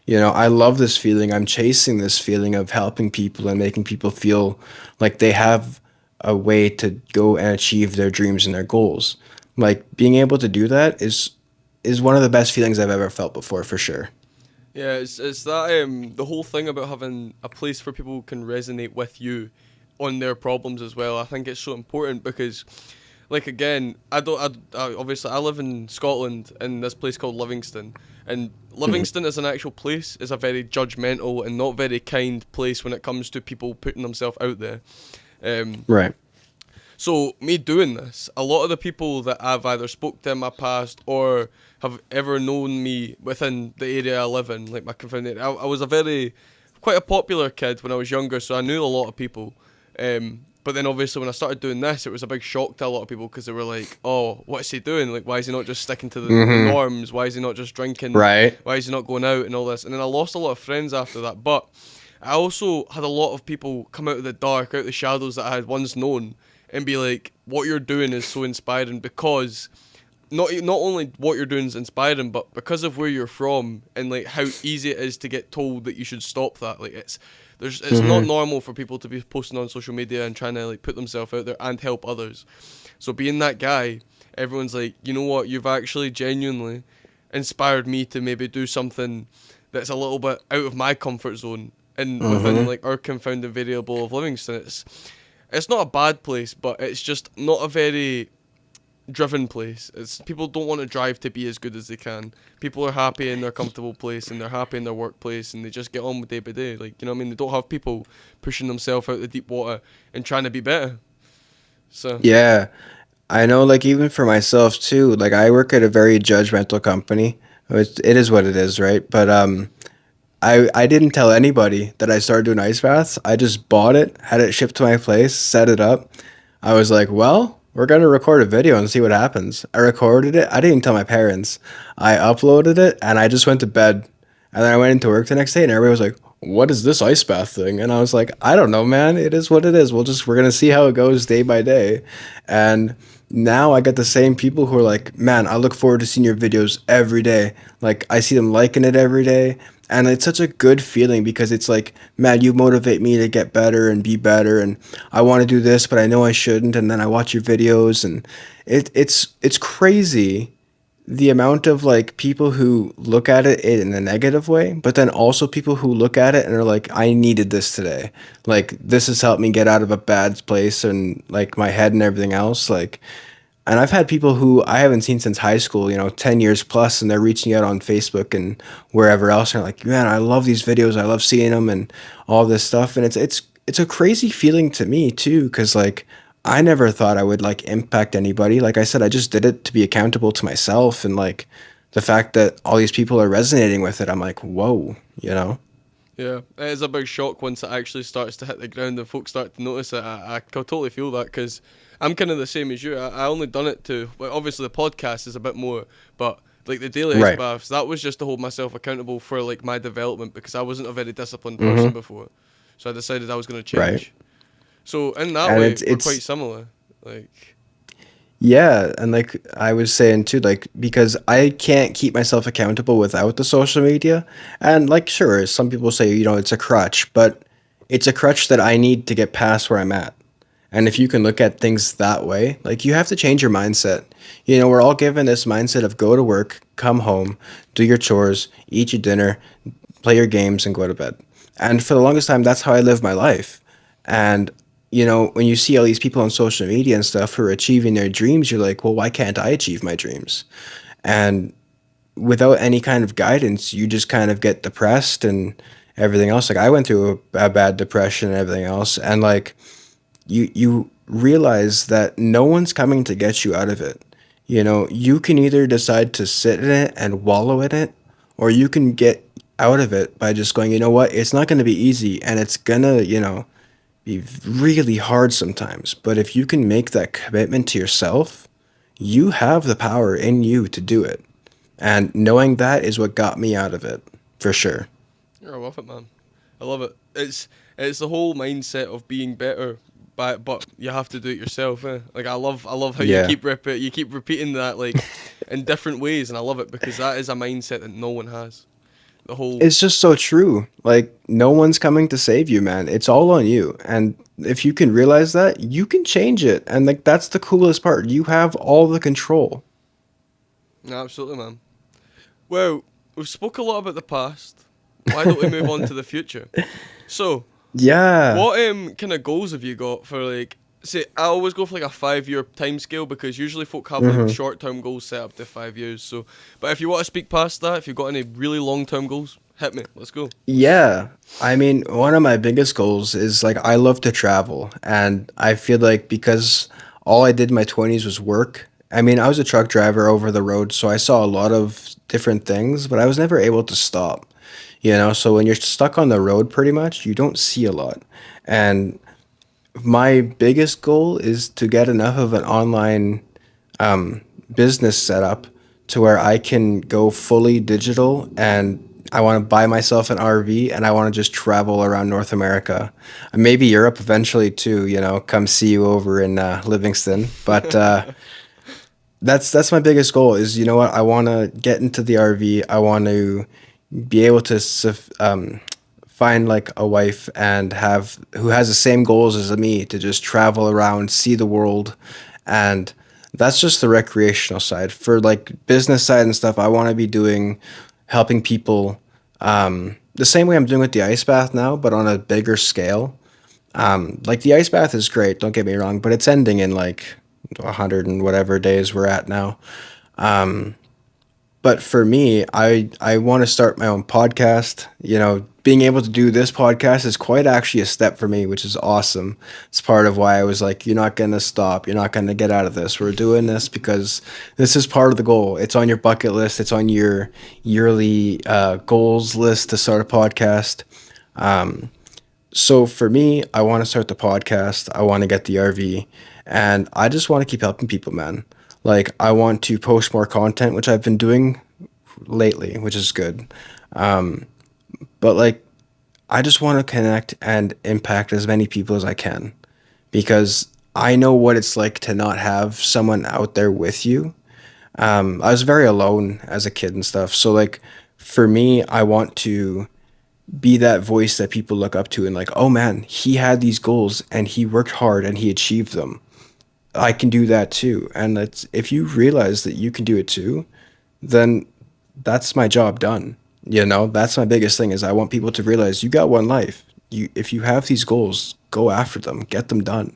You know, I love this feeling. I'm chasing this feeling of helping people and making people feel like they have a way to go and achieve their dreams and their goals. Like being able to do that is one of the best feelings I've ever felt before for sure. Yeah, it's that the whole thing about having a place where people can resonate with you on their problems as well. I think it's so important because, like again, I obviously I live in Scotland in this place called Livingston, and Livingston as an actual place is a very judgmental and not very kind place when it comes to people putting themselves out there. Um, Right. so me doing this, a lot of the people that I've either spoke to in my past or have ever known me within the area I live in, like my confounded, I was quite a popular kid when I was younger, so I knew a lot of people. But then obviously when I started doing this, it was a big shock to a lot of people because they were like, "Oh, what's he doing? Like, why is he not just sticking to the norms? Why is he not just drinking? Right. Why is he not going out and all this?" And then I lost a lot of friends after that. But I also had a lot of people come out of the dark, out of the shadows that I had once known, and be like, "What you're doing is so inspiring because." Not only what you're doing is inspiring, but because of where you're from and like how easy it is to get told that you should stop that. Like it's not normal for people to be posting on social media and trying to like put themselves out there and help others. So being that guy, everyone's like, you know what, you've actually genuinely inspired me to maybe do something that's a little bit out of my comfort zone and within like our confounding variable of Livingston. It's not a bad place, but it's just not a very driven place. It's people don't want to drive to be as good as they can. People are happy in their comfortable place and they're happy in their workplace and they just get on with day by day. Like, you know what I mean? They don't have people pushing themselves out the deep water and trying to be better. So Yeah. I know, like, even for myself too, like, I work at a very judgmental company. It is what it is, right? But I didn't tell anybody that I started doing ice baths. I just bought it, had it shipped to my place, set it up. I was like, well, we're gonna record a video and see what happens. I recorded it. I didn't even tell my parents. I uploaded it and I just went to bed. And then I went into work the next day and everybody was like, what is this ice bath thing? And I was like, I don't know, man. It is what it is. We're gonna see how it goes day by day. And now I get the same people who are like, man, I look forward to seeing your videos every day. Like I see them liking it every day. And it's such a good feeling because it's like, man, you motivate me to get better and be better. And I want to do this, but I know I shouldn't. And then I watch your videos and it's crazy the amount of like people who look at it in a negative way, but then also people who look at it and are like, I needed this today. Like this has helped me get out of a bad place and like my head and everything else. Like, and I've had people who I haven't seen since high school, you know, 10 years plus, and they're reaching out on Facebook and wherever else. And they're like, man, I love these videos. I love seeing them and all this stuff. And it's a crazy feeling to me too, because like I never thought I would like impact anybody. Like I said, I just did it to be accountable to myself. And like the fact that all these people are resonating with it, I'm like, whoa, you know? yeah, it is a big shock once it actually starts to hit the ground and folks start to notice it. I can totally feel that because I'm kind of the same as you. I only done it to, well, obviously the podcast is a bit more, but like the daily ice Right. baths, that was just to hold myself accountable for like my development because I wasn't a very disciplined person before. So I decided I was going to Right. change. So in that And way, it's we're quite it's similar. Like, Yeah, and like I was saying too, like because I can't keep myself accountable without the social media. And like sure, some people say, you know, it's a crutch, but it's a crutch that I need to get past where I'm at. And if you can look at things that way, like you have to change your mindset. You know, we're all given this mindset of go to work, come home, do your chores, eat your dinner, play your games and go to bed. And for the longest time, that's how I lived my life. And, when you see all these people on social media and stuff who are achieving their dreams, you're like, well, why can't I achieve my dreams? And without any kind of guidance, you just kind of get depressed and everything else. Like I went through a bad depression and everything else. And like, you realize that no one's coming to get you out of it. You can either decide to sit in it and wallow in it, or you can get out of it by just going, you know what, it's not going to be easy and it's going to, be really hard sometimes. But if you can make that commitment to yourself, you have the power in you to do it. And knowing that is what got me out of it, for sure. Yeah, I love it, man. I love it. It's the whole mindset of being better, but you have to do it yourself. Like I love how Yeah. you keep repeating that like in different ways, and I love it because that is a mindset that no one has. The whole It's just so true. Like, no one's coming to save you, man. It's all on you. And if you can realize that, you can change it. And, like, that's the coolest part. You have all the control. absolutely, man. Well, we've spoke a lot about the past. Why don't we move on to the future? So, Yeah. what kind of goals have you got for like? Say, I always go for like a 5 year time scale because usually folk have like hmm short term goals set up to 5 years. So, but if you want to speak past that, if you've got any really long term goals, hit me. Let's go. Yeah. I mean, one of my biggest goals is, like, I love to travel. And I feel like because all I did in my 20s was work. I mean, I was a truck driver over the road, so I saw a lot of different things, but I was never able to stop. So when you're stuck on the road pretty much, you don't see a lot. And my biggest goal is to get enough of an online business set up to where I can go fully digital, and I want to buy myself an RV and I want to just travel around North America, and maybe Europe eventually too. Come see you over in Livingston. But that's my biggest goal. Is, what, I want to get into the RV. I want to be able to find like a wife and have who has the same goals as me to just travel around, see the world, and that's just the recreational side. For like business side and stuff, I want to be doing helping people the same way I'm doing with the ice bath now, but on a bigger scale. Like the ice bath is great, don't get me wrong, but it's ending in like 100 and whatever days we're at now. But for me, I want to start my own podcast. Being able to do this podcast is quite actually a step for me, which is awesome. It's part of why I was like, you're not going to stop. You're not going to get out of this. We're doing this because this is part of the goal. It's on your bucket list. It's on your yearly goals list to start a podcast. So for me, I want to start the podcast. I want to get the RV, and I just want to keep helping people, man. Like, I want to post more content, which I've been doing lately, which is good. But like, I just want to connect and impact as many people as I can, because I know what it's like to not have someone out there with you. I was very alone as a kid and stuff. So like, for me, I want to be that voice that people look up to and like, oh man, he had these goals and he worked hard and he achieved them. I can do that too. And that's, if you realize that you can do it too, then that's my job done. That's my biggest thing, is I want people to realize you got one life. If you have these goals, go after them, get them done.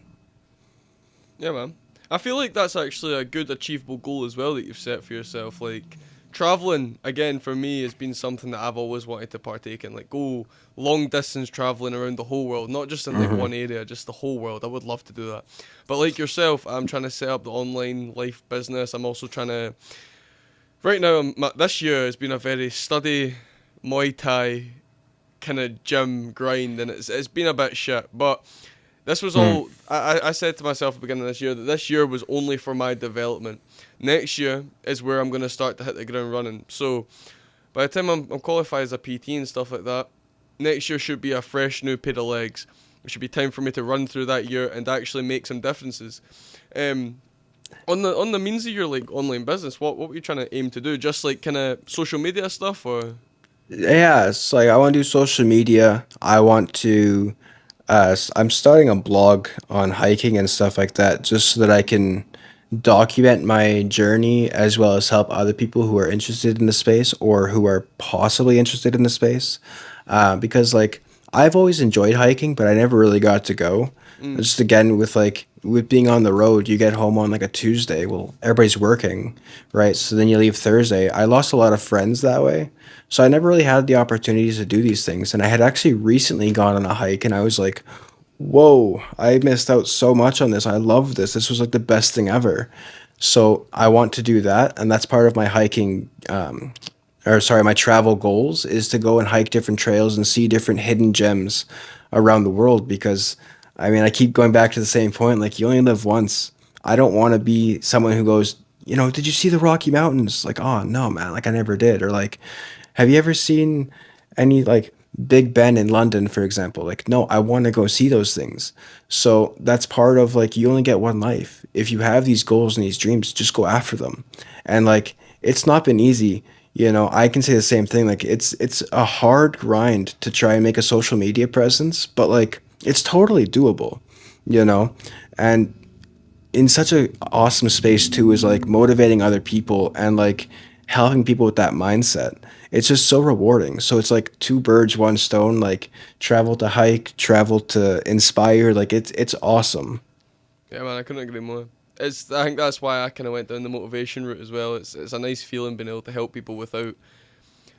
Yeah, man. I feel like that's actually a good achievable goal as well that you've set for yourself. Like, traveling, again, for me, has been something that I've always wanted to partake in. Like, go long distance traveling around the whole world, not just in like hmm one area, just the whole world. I would love to do that. But like yourself, I'm trying to set up the online life business. I'm also trying to, right now, this year has been a very study, Muay Thai kind of gym grind, and it's been a bit shit. But this was Mm. all I said to myself at the beginning of this year, that this year was only for my development. Next year is where I'm going to start to hit the ground running. So by the time I'm qualified as a PT and stuff like that, next year should be a fresh new pair of legs. It should be time for me to run through that year and actually make some differences. Um, on the means of your like online business, what were you trying to aim to do? Just like kind of social media stuff, or Yeah, it's like I want to do social media. I want to. I'm starting a blog on hiking and stuff like that, just so that I can document my journey as well as help other people who are interested in the space or who are possibly interested in the space. Because like I've always enjoyed hiking, but I never really got to go. Mm. Just again with like with being on the road, you get home on like a Tuesday. Well, everybody's working, right? So then you leave Thursday. I lost a lot of friends that way. So I never really had the opportunities to do these things. And I had actually recently gone on a hike and I was like, whoa, I missed out so much on this. I love this. This was like the best thing ever. So I want to do that, and that's part of my hiking, or sorry, my travel goals is to go and hike different trails and see different hidden gems around the world. Because, I mean, I keep going back to the same point. Like, you only live once. I don't want to be someone who goes, did you see the Rocky Mountains? Like, oh no, man, like I never did. Or like, have you ever seen any like Big Ben in London, for example? Like, no, I want to go see those things. So that's part of like you only get one life. If you have these goals and these dreams, just go after them. And like it's not been easy. I can say the same thing. Like it's a hard grind to try and make a social media presence, but like it's totally doable, you know? And in such a awesome space too is like motivating other people and like helping people with that mindset. It's just so rewarding. So it's like two birds, one stone, like travel to hike, travel to inspire, like it's awesome. Yeah, man, I couldn't agree more. I think that's why I kind of went down the motivation route as well. It's a nice feeling being able to help people without.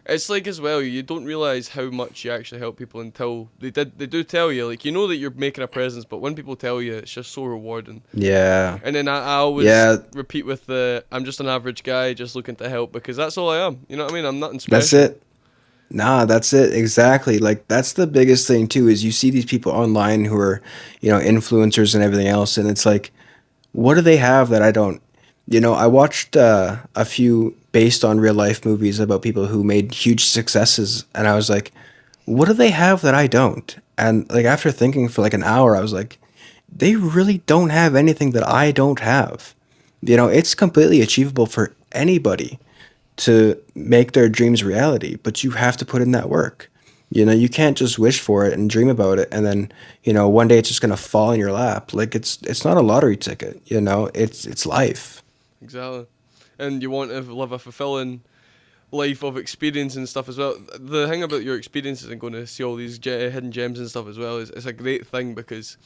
It's like as well, you don't realize how much you actually help people until they do tell you. Like, that you're making a presence, but when people tell you, it's just so rewarding. Yeah. And then I always Yeah, repeat with I'm just an average guy just looking to help, because that's all I am. You know what I mean? I'm nothing that's special. it. Nah, that's it. Exactly. Like that's the biggest thing too is you see these people online who are, influencers and everything else and it's like what do they have that I don't? I watched a few based on real life movies about people who made huge successes, and I was like, what do they have that I don't? And like after thinking for like an hour, I was like, they really don't have anything that I don't have. It's completely achievable for anybody to make their dreams reality, but you have to put in that work. You can't just wish for it and dream about it and then, one day it's just gonna fall in your lap. Like it's not a lottery ticket, it's life. Exactly. And you want to live a fulfilling life of experience and stuff as well. The thing about your experiences and going to see all these hidden gems and stuff as well is it's a great thing, because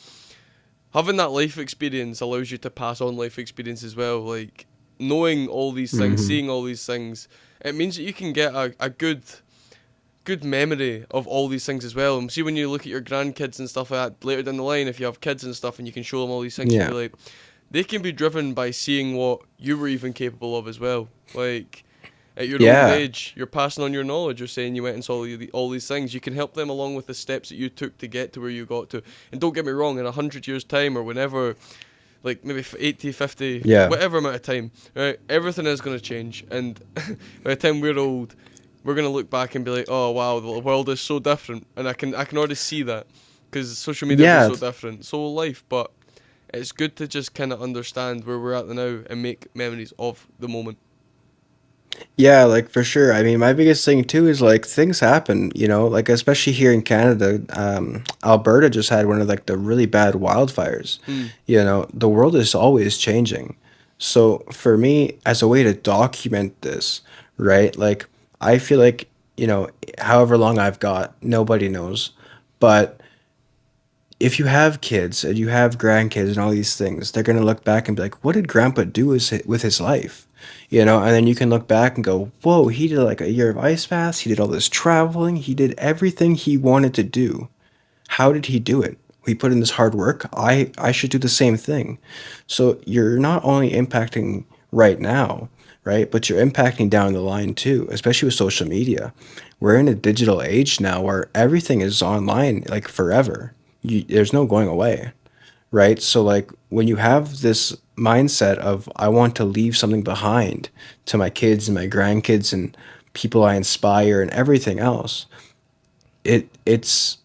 having that life experience allows you to pass on life experience as well. Like, knowing all these things, Hmm. seeing all these things, it means that you can get a good memory of all these things as well. And see, when you look at your grandkids and stuff like that later down the line, if you have kids and stuff and you can show them all these things, you'll Yeah. be like, they can be driven by seeing what you were even capable of as well. Like, at your old Yeah. age, you're passing on your knowledge. You're saying you went and saw all these things. You can help them along with the steps that you took to get to where you got to. And don't get me wrong, in 100 years' time or whenever, like maybe 80, 50, Yeah. whatever amount of time, right, everything is going to change. And by the time we're old, we're going to look back and be like, oh, wow, the world is so different. And I can already see that, because social media will be Yeah. so different. So will life. But it's good to just kind of understand where we're at now and make memories of the moment. Yeah, like for sure. I mean, my biggest thing too is like things happen, like especially here in Canada. Alberta just had one of like the really bad wildfires. Hmm. The world is always changing. So for me, as a way to document this, right? Like I feel like, however long I've got, nobody knows. But if you have kids and you have grandkids and all these things, they're gonna look back and be like, "What did Grandpa do with his life?" And then you can look back and go, "Whoa, he did like a year of ice baths. He did all this traveling. He did everything he wanted to do. How did he do it? He put in this hard work. I should do the same thing." So you're not only impacting right now, right, but you're impacting down the line too, especially with social media. We're in a digital age now where everything is online like forever. There's no going away, right? So like when you have this mindset of I want to leave something behind to my kids and my grandkids and people I inspire and everything else, it's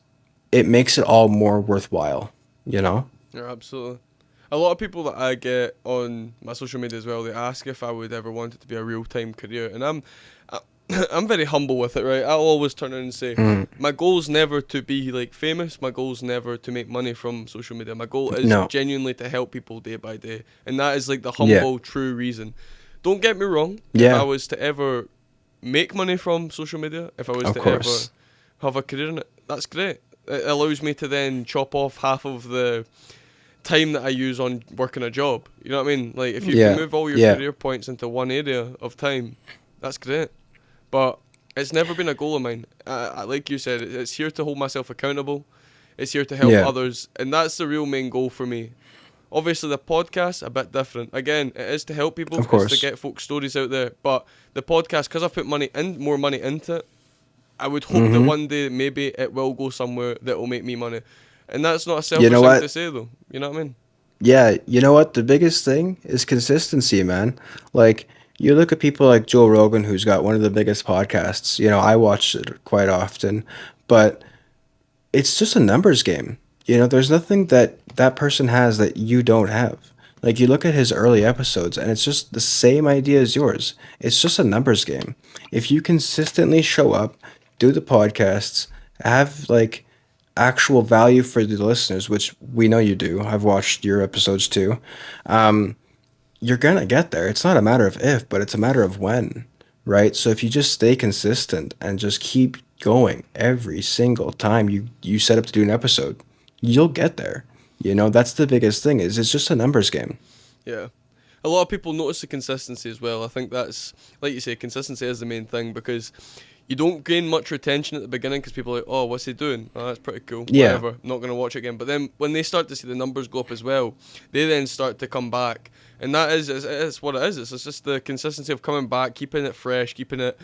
it makes it all more worthwhile, you know? Yeah, absolutely. A lot of people that I get on my social media as well, they ask if I would ever want it to be a real time career, and I- I'm very humble with it, right? I'll always turn around and say, Mm, my goal's never to be like famous. My goal's never to make money from social media. My goal is no. genuinely to help people day by day, and that is like the Yeah. humble, true reason. Don't get me wrong. If I Yeah, was to ever make money from social media, if I was of to ever course. have a career in it, that's great. it allows me to then chop off half of the time that I use on working a job. You know what I mean? Like, if you can Yeah. move all your Yeah. career points into one area of time, that's great. But it's never been a goal of mine. Like you said, it's here to hold myself accountable. It's here to help Yeah. others, and that's the real main goal for me. Obviously, the podcast a bit different. Again, it is to help people. Of It's to course. get folks' stories out there. But the podcast, because I've put more money into it, I would hope that Mm-hmm. one day maybe it will go somewhere that will make me money. And that's not a You selfish know thing to what? say, though. You know what I mean? Yeah, you know what? The biggest thing is consistency, man. Like, you look at people like Joe Rogan, who's got one of the biggest podcasts. You know, I watch it quite often, but it's just a numbers game. You know, there's nothing that that person has that you don't have. Like, you look at his early episodes, and it's just the same idea as yours. It's just a numbers game. If you consistently show up, do the podcasts, have like actual value for the listeners, which we know you do. I've watched your episodes too. Um, you're gonna get there. It's not a matter of if, but it's a matter of when, right? So if you just stay consistent and just keep going every single time you set up to do an episode, you'll get there. You know, that's the biggest thing is it's just a numbers game. Yeah. A lot of people notice the consistency as well. I think that's, like you say, consistency is the main thing because you don't gain much retention at the beginning because people are like, oh, what's he doing? Oh, that's pretty cool. Yeah. Whatever. Not going to watch it again. But then when they start to see the numbers go up as well, they then start to come back. And that is, it's what it is. It's just the consistency of coming back, keeping it fresh, keeping it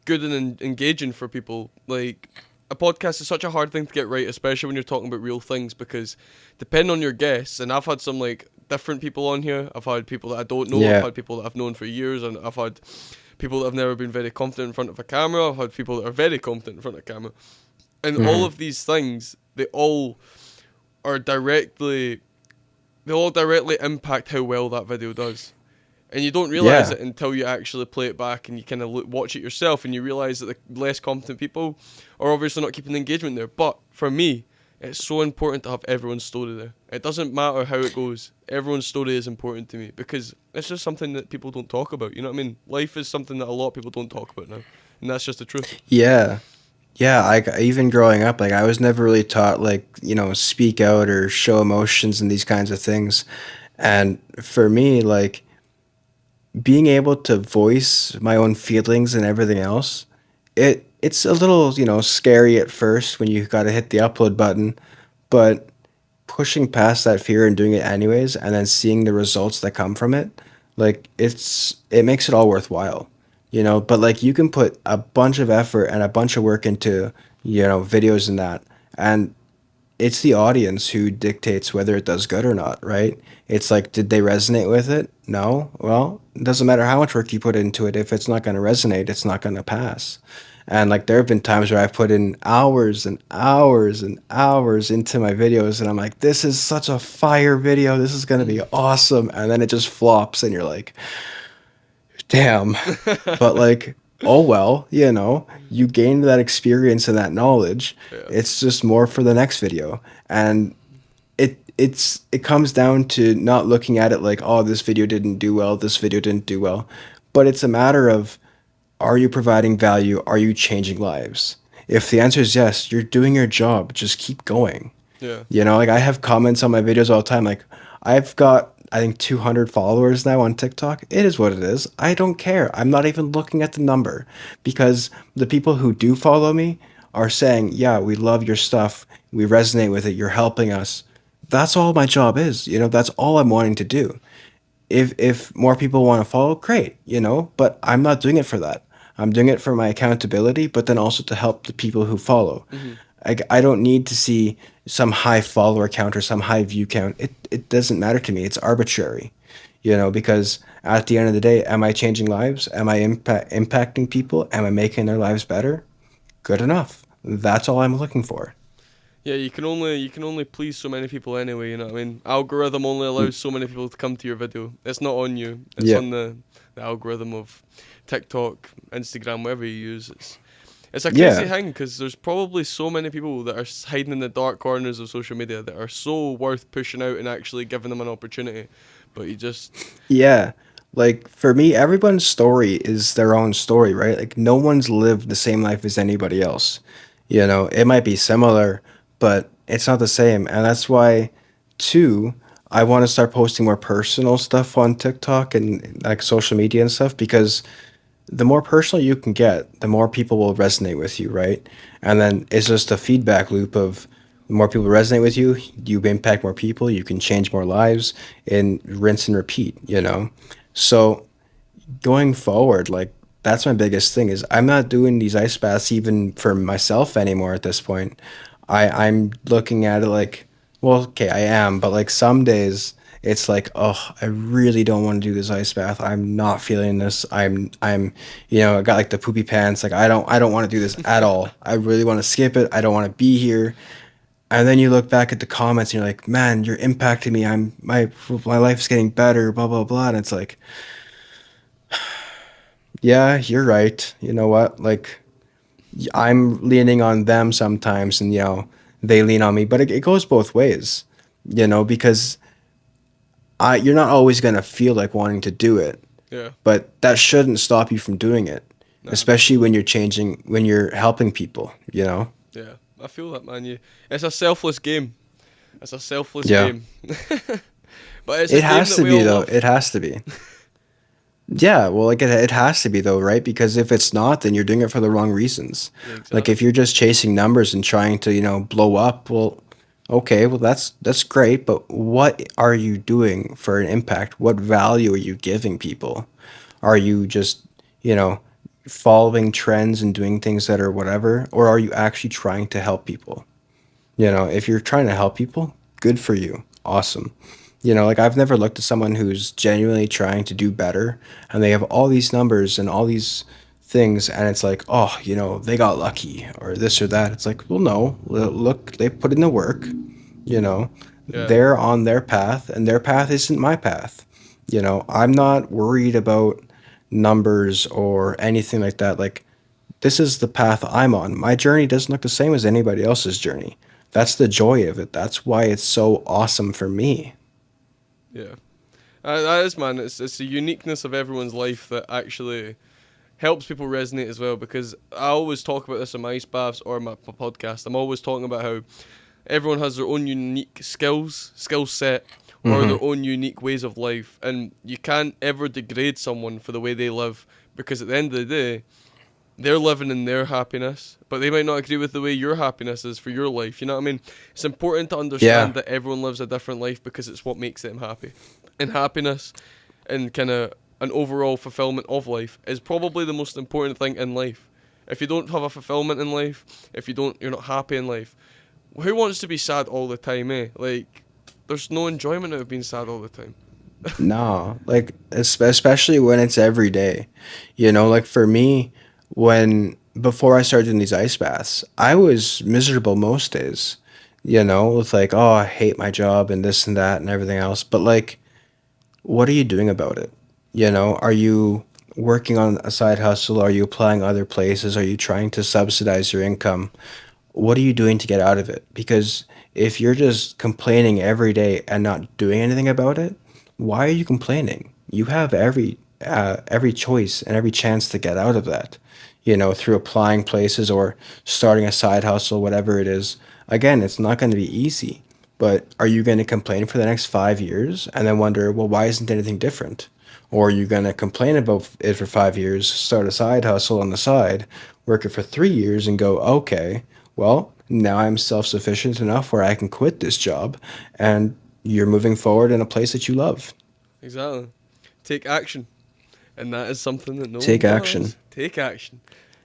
good and engaging for people. Like, a podcast is such a hard thing to get right, especially when you're talking about real things, because depending on your guests, and I've had some like different people on here. I've had people that I don't know. I've Yeah. had people that I've known for years, and I've had people that have never been very confident in front of a camera. I've had people that are very confident in front of a camera, and all of these things, are directly, they all directly impact how well that video does. And you don't realize Yeah. it until you actually play it back and you kind of watch it yourself, and you realize that the less competent people are obviously not keeping the engagement there. But for me, it's so important to have everyone's story there. It doesn't matter how it goes. Everyone's story is important to me because it's just something that people don't talk about. You know what I mean? Life is something that a lot of people don't talk about now, and that's just the truth. Yeah. Yeah, like even growing up, like I was never really taught like, you know, speak out or show emotions and these kinds of things. And for me, like being able to voice my own feelings and everything else, it's a little, you know, scary at first when you got to hit the upload button, but pushing past that fear and doing it anyways and then seeing the results that come from it, like it makes it all worthwhile. You know, but like you can put a bunch of effort and a bunch of work into, you know, videos and that, and it's the audience who dictates whether it does good or not, right? It's like, did they resonate with it? No. Well, it doesn't matter how much work you put into it. If it's not going to resonate, it's not going to pass. And like, there have been times where I've put in hours and hours and hours into my videos, and I'm like, this is such a fire video. This is going to be awesome. And then it just flops, and you're like, damn. But like, oh well, you know, you gained that experience and that knowledge. Yeah. It's just more for the next video. And it comes down to not looking at it like, oh, this video didn't do well, this video didn't do well. But it's a matter of, are you providing value? Are you changing lives? If the answer is yes, you're doing your job. Just keep going. Yeah. You know, like I have comments on my videos all the time. Like I've got, I think 200 followers now on TikTok. It is what it is. I don't care. I'm not even looking at the number because the people who do follow me are saying, yeah, we love your stuff. We resonate with it. You're helping us. That's all my job is. You know, that's all I'm wanting to do. If more people want to follow, great, you know, but I'm not doing it for that. I'm doing it for my accountability, but then also to help the people who follow. I don't need to see some high follower count or some high view count. It doesn't matter to me. It's arbitrary, you know, because at the end of the day, am I changing lives? Am I impacting people? Am I making their lives better? Good enough. That's all I'm looking for. Yeah, you can only please so many people anyway, you know what I mean? Algorithm only allows so many people to come to your video. It's not on you. It's Yeah. on the algorithm of TikTok, Instagram, whatever you use. It's a crazy Yeah. thing because there's probably so many people that are hiding in the dark corners of social media that are so worth pushing out and actually giving them an opportunity. But you just, Yeah. Like for me, everyone's story is their own story, right? Like no one's lived the same life as anybody else. You know, it might be similar, but it's not the same. And that's why, too, I want to start posting more personal stuff on TikTok and like social media and stuff because the more personal you can get, the more people will resonate with you, right? And then it's just a feedback loop of the more people resonate with you, you impact more people, you can change more lives, and rinse and repeat, you know? So going forward, like that's my biggest thing is I'm not doing these ice baths even for myself anymore at this point. I'm looking at it like, well, okay, I am, but like some days it's like, oh, I really don't want to do this ice bath. I'm not feeling this. I got like the poopy pants. Like I don't want to do this at all. I really want to skip it. I don't want to be here. And then you look back at the comments and you're like, man, you're impacting me. My life's getting better, blah blah blah. And it's like, yeah, you're right. You know what? Like I'm leaning on them sometimes, and they lean on me. But it goes both ways, because you're not always gonna feel like wanting to do it, Yeah. but that shouldn't stop you from doing it, Nah. especially when you're helping people. Yeah. I feel that, man. It's a selfless game. It's a selfless Yeah. game. But it's a It game has that to we be all though. love. It has to be. Yeah, well, like it has to be though, right? Because if it's not, then you're doing it for the wrong reasons. Yeah, Like exactly. if you're just chasing numbers and trying to, blow up, well, okay, well that's great, but what are you doing for an impact? What value are you giving people? Are you just, you know, following trends and doing things that are whatever, or are you actually trying to help people? If you're trying to help people, good for you. Awesome. Like I've never looked at someone who's genuinely trying to do better and they have all these numbers and all these things and it's like, oh, they got lucky or this or that. It's like, well, no, look, they put in the work, you know, Yeah. they're on their path and their path isn't my path. I'm not worried about numbers or anything like that. Like this is the path I'm on. My journey doesn't look the same as anybody else's journey. That's the joy of it. That's why it's so awesome for me. Yeah. That is, man. It's the uniqueness of everyone's life that actually helps people resonate as well. Because I always talk about this in my ice baths or my podcast. I'm always talking about how everyone has their own unique skill set, or Hmm. their own unique ways of life, and you can't ever degrade someone for the way they live. Because at the end of the day, they're living in their happiness, but they might not agree with the way your happiness is for your life. You know what I mean? It's important to Yeah. understand that everyone lives a different life because it's what makes them happy. And happiness and kind of an overall fulfillment of life is probably the most important thing in life. If you don't have a fulfillment in life, if you're not happy in life, who wants to be sad all the time, eh? Like, there's no enjoyment out of being sad all the time. No, like especially when it's every day. Like for me, when before I started doing these ice baths, I was miserable most days. With like, oh, I hate my job and this and that and everything else. But like, what are you doing about it? Are you working on a side hustle? Are you applying other places? Are you trying to subsidize your income? What are you doing to get out of it? Because if you're just complaining every day and not doing anything about it, why are you complaining? You have every choice and every chance to get out of that, through applying places or starting a side hustle, whatever it is. Again, it's not going to be easy, but are you going to complain for the next 5 years and then wonder, well, why isn't anything different? Or are you going to complain about it for 5 years, start a side hustle on the side, work it for 3 years, and go, okay, well, now I'm self sufficient enough where I can quit this job and you're moving forward in a place that you love. Exactly. Take action. And that is something that no one Take action. does. Take action.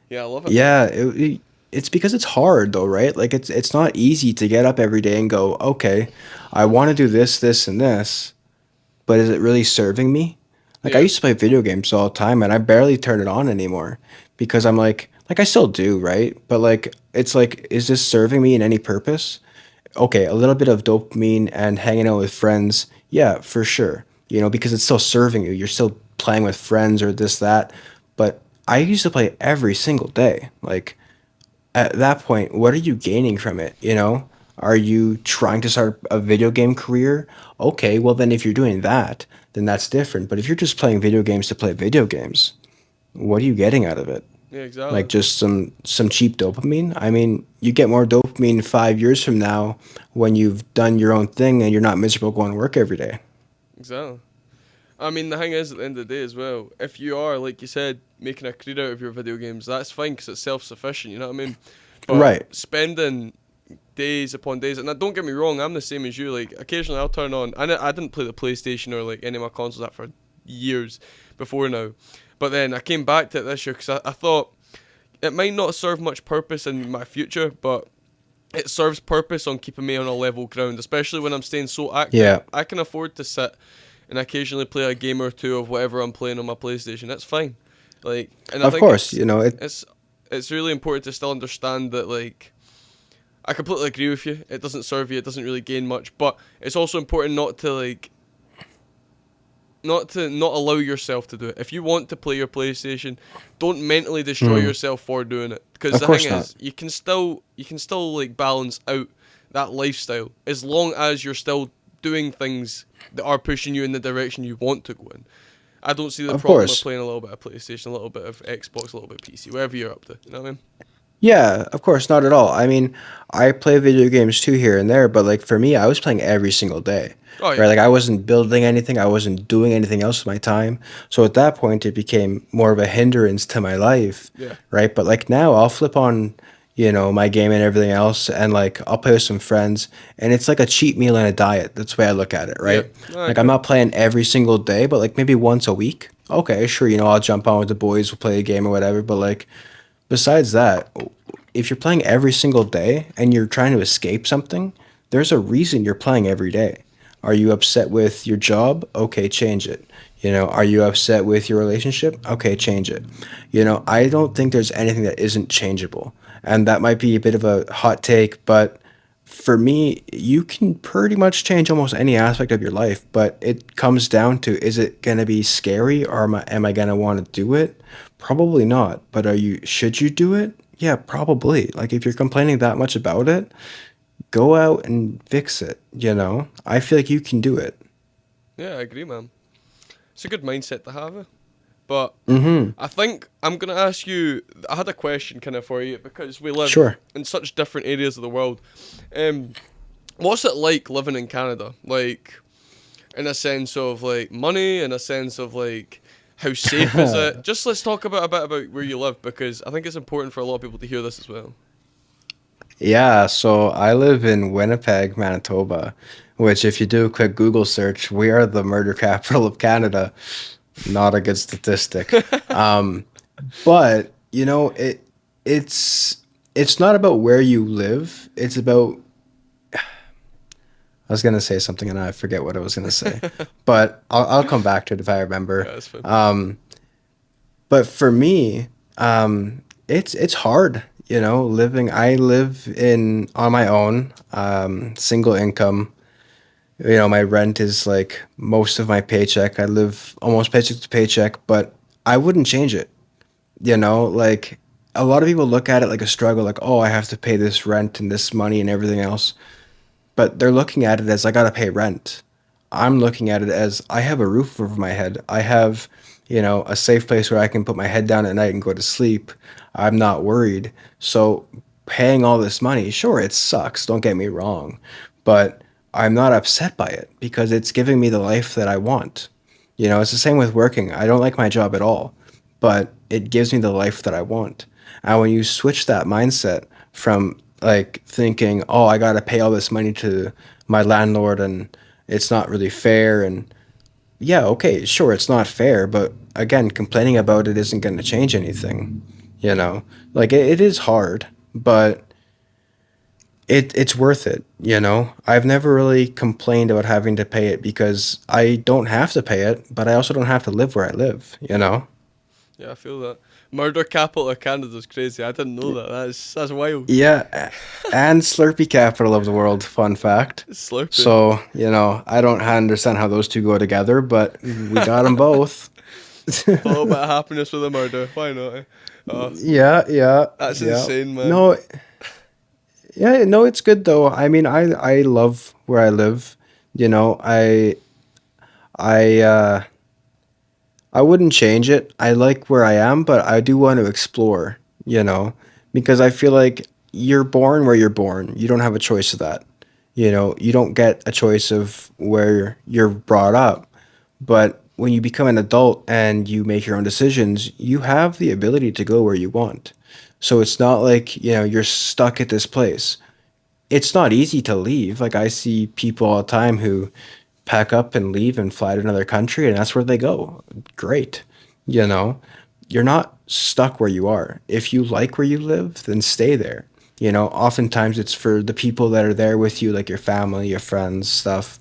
Yeah, I love it, man. Yeah, it's because it's hard though, right? Like it's not easy to get up every day and go, okay, I want to do this, this, and this, but is it really serving me? Like I Yeah. used to play video games all the time and I barely turn it on anymore because I'm like I still do, right? But like it's like, is this serving me in any purpose? Okay, a little bit of dopamine and hanging out with friends, yeah, for sure. Because it's still serving you. You're still playing with friends or this, that. But I used to play every single day. Like at that point, what are you gaining from it? Are you trying to start a video game career? Okay, well then if you're doing that, then that's different. But if you're just playing video games to play video games, what are you getting out of it? Yeah, like exactly. just some cheap dopamine. I mean, you get more dopamine 5 years from now when you've done your own thing and you're not miserable going to work every day. Exactly. I mean, the thing is, at the end of the day as well, if you are, like you said, making a career out of your video games, that's fine because it's self-sufficient, you know what I mean? But Right. spending days upon days, and now, don't get me wrong, I'm the same as you, like, occasionally I'll turn on, I didn't play the PlayStation or, like, any of my consoles that for years before now, but then I came back to it this year because I thought it might not serve much purpose in my future, but it serves purpose on keeping me on a level ground, especially when I'm staying so active. Yeah. I can afford to sit and occasionally play a game or two of whatever I'm playing on my PlayStation. That's fine. Like, and I Of think course, you know, it it's it's really important to still understand that, like, I completely agree with you. It doesn't serve you. It doesn't really gain much. But it's also important not to, like, not allow yourself to do it. If you want to play your PlayStation, don't mentally destroy mm, yourself for doing it. Because of the thing course not. is, you can still like balance out that lifestyle as long as you're still doing things that are pushing you in the direction you want to go in. I don't see the Of problem with course. playing a little bit of PlayStation, a little bit of Xbox, a little bit of PC, whatever you're up to. You know what I mean? Yeah, of course, not at all. I mean, I play video games too here and there, but like for me, I was playing every single day, Oh right? yeah, Like I wasn't building anything, I wasn't doing anything else with my time. So at that point, it became more of a hindrance to my life, yeah, right? But like now, I'll flip on, my game and everything else, and like I'll play with some friends, and it's like a cheat meal and a diet. That's the way I look at it, yeah. right? No, I Like I'm agree. not playing every single day, but like maybe once a week. Okay, sure, I'll jump on with the boys, we'll play a game or whatever, but like besides that, if you're playing every single day and you're trying to escape something, there's a reason you're playing every day. Are you upset with your job? Okay, change it. Are you upset with your relationship? Okay, change it. I don't think there's anything that isn't changeable. And that might be a bit of a hot take, but for me, you can pretty much change almost any aspect of your life, but it comes down to, is it going to be scary, or am I going to want to do it? Probably not. But should you do it? Yeah, probably. Like if you're complaining that much about it, go out and fix it. I feel like you can do it. Yeah, I agree, man. It's a good mindset to have. But Mhm. I think I'm gonna ask you. I had a question kind of for you because we live Sure. in such different areas of the world. Um, what's it like living in Canada? Like, in a sense of like money, in a sense of like how safe is it? Just let's talk about a bit about where you live because I think it's important for a lot of people to hear this as well. Yeah, so I live in Winnipeg, Manitoba, which if you do a quick Google search, we are the murder capital of Canada. Not a good statistic. Um, but it's not about where you live. It's about, I was gonna say something and I forget what I was gonna say, but I'll come back to it if I remember. Yeah, that's fine. But for me, it's hard, living. I live in on my own, single income. My rent is like most of my paycheck. I live almost paycheck to paycheck, but I wouldn't change it. Like a lot of people look at it like a struggle, like, oh, I have to pay this rent and this money and everything else. But they're looking at it as I gotta pay rent. I'm looking at it as I have a roof over my head. I have, a safe place where I can put my head down at night and go to sleep. I'm not worried. So paying all this money, sure, it sucks, don't get me wrong. But I'm not upset by it because it's giving me the life that I want. It's the same with working. I don't like my job at all, but it gives me the life that I want. And when you switch that mindset from like thinking, oh, I got to pay all this money to my landlord and it's not really fair. And yeah, okay, sure, it's not fair. But again, complaining about it isn't going to change anything. Like it is hard, but it's worth it. I've never really complained about having to pay it because I don't have to pay it, but I also don't have to live where I live. Yeah, I feel that. Murder capital of Canada's crazy. I didn't know that. That's wild. Yeah, and Slurpee capital of the world, fun fact. Slurping. So, I don't understand how those two go together, but we got them both. A little bit of happiness with a murder. Why not? Oh, Yeah, yeah, that's yeah. insane, man. No, yeah, no, it's good though. I mean, I love where I live. You know, I I wouldn't change it. I like where I am, but I do want to explore, you know, because I feel like you're born where you're born. You don't have a choice of that. You know, you don't get a choice of where you're brought up. But when you become an adult and you make your own decisions, you have the ability to go where you want. So it's not like, you're stuck at this place. It's not easy to leave. Like I see people all the time who pack up and leave and fly to another country and that's where they go. Great. You know, you're not stuck where you are. If you like where you live, then stay there. Oftentimes it's for the people that are there with you, like your family, your friends, stuff.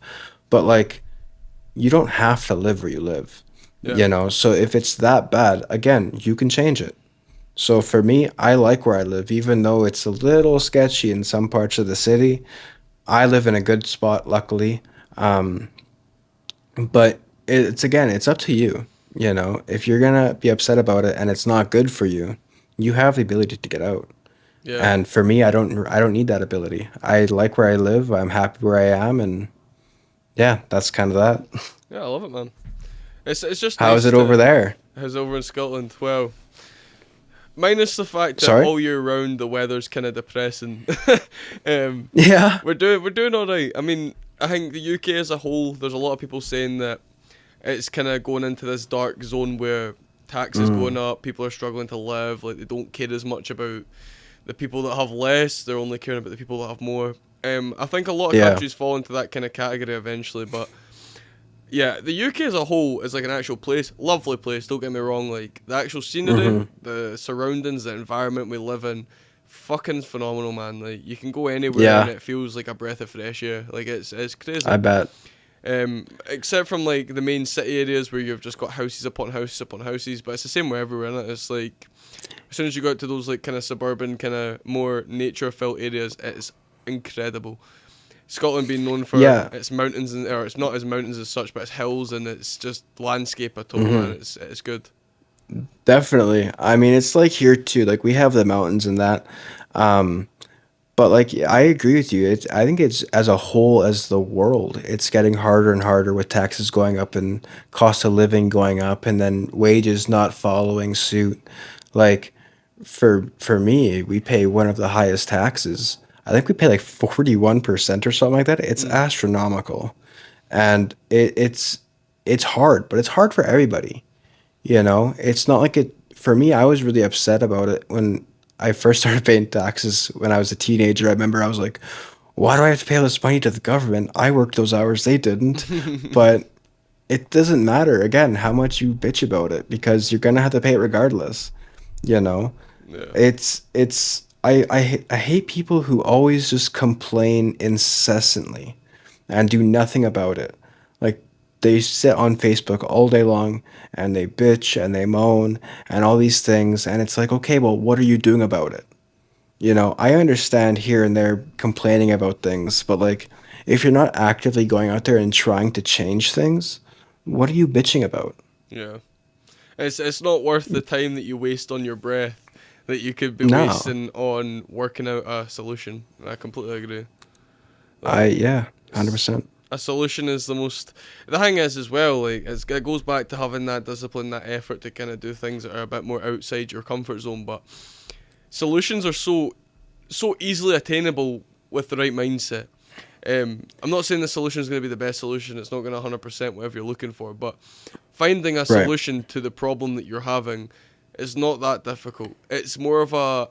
But like you don't have to live where you live. Yeah. So if it's that bad, again, you can change it. So for me, I like where I live, even though it's a little sketchy in some parts of the city. I live in a good spot, luckily. Um, but it's again, it's up to you. If you're gonna be upset about it and it's not good for you, you have the ability to get out. Yeah. And for me, I don't need that ability. I like where I live. I'm happy where I am, and yeah, that's kind of that. Yeah, I love it, man. It's just How is nice it over to there? how's over in Scotland. Well, minus the fact that Sorry? all year round the weather's kind of depressing. um, Yeah. we're doing all right. I mean, I think the UK as a whole, there's a lot of people saying that it's kind of going into this dark zone where taxes going Mm. up, people are struggling to live, like they don't care as much about the people that have less, they're only caring about the people that have more. I think a lot of Yeah. countries fall into that kind of category eventually, but yeah, the UK as a whole is like an actual place, lovely place. Don't get me wrong. Like the actual scenery, Hmm. the surroundings, the environment we live in, fucking phenomenal, man. Like you can go anywhere and Yeah. it feels like a breath of fresh air. Like it's I crazy. bet. Except from like the main city areas where you've just got houses upon houses upon houses, but it's the same way everywhere. Innit? It's like as soon as you go out to those like kind of suburban, kind of more nature-filled areas, it's incredible. Scotland being known for Yeah. its mountains and or it's not as mountains as such, but it's hills and it's just landscape at all, man. Hmm. It's good. Definitely. I mean, it's like here too. Like we have the mountains and that. Um, but like I agree with you. I think it's as a whole as the world, it's getting harder and harder with taxes going up and cost of living going up and then wages not following suit. Like for me, we pay one of the highest taxes. I think we pay like 41% or something like that. It's Mm, astronomical. And it's hard, but it's hard for everybody. It's not like it for me. I was really upset about it when I first started paying taxes when I was a teenager. I remember I was like, why do I have to pay all this money to the government? I worked those hours, they didn't. But it doesn't matter, again, how much you bitch about it because you're gonna have to pay it regardless. You know? yeah, I hate people who always just complain incessantly and do nothing about it. Like they sit on Facebook all day long and they bitch and they moan and all these things and it's like, okay, well, what are you doing about it? I understand here and there complaining about things, but like if you're not actively going out there and trying to change things, what are you bitching about? yeah. It's not worth the time that you waste on your breath that you could be No. wasting on working out a solution. I completely agree. Like Yeah, s- 100%. a solution is the most. The thing is as well, like it goes back to having that discipline, that effort to kind of do things that are a bit more outside your comfort zone. But solutions are so easily attainable with the right mindset. I'm not saying the solution is going to be the best solution. It's not going to 100% whatever you're looking for, but finding a Right. solution to the problem that you're having is not that difficult. It's more of a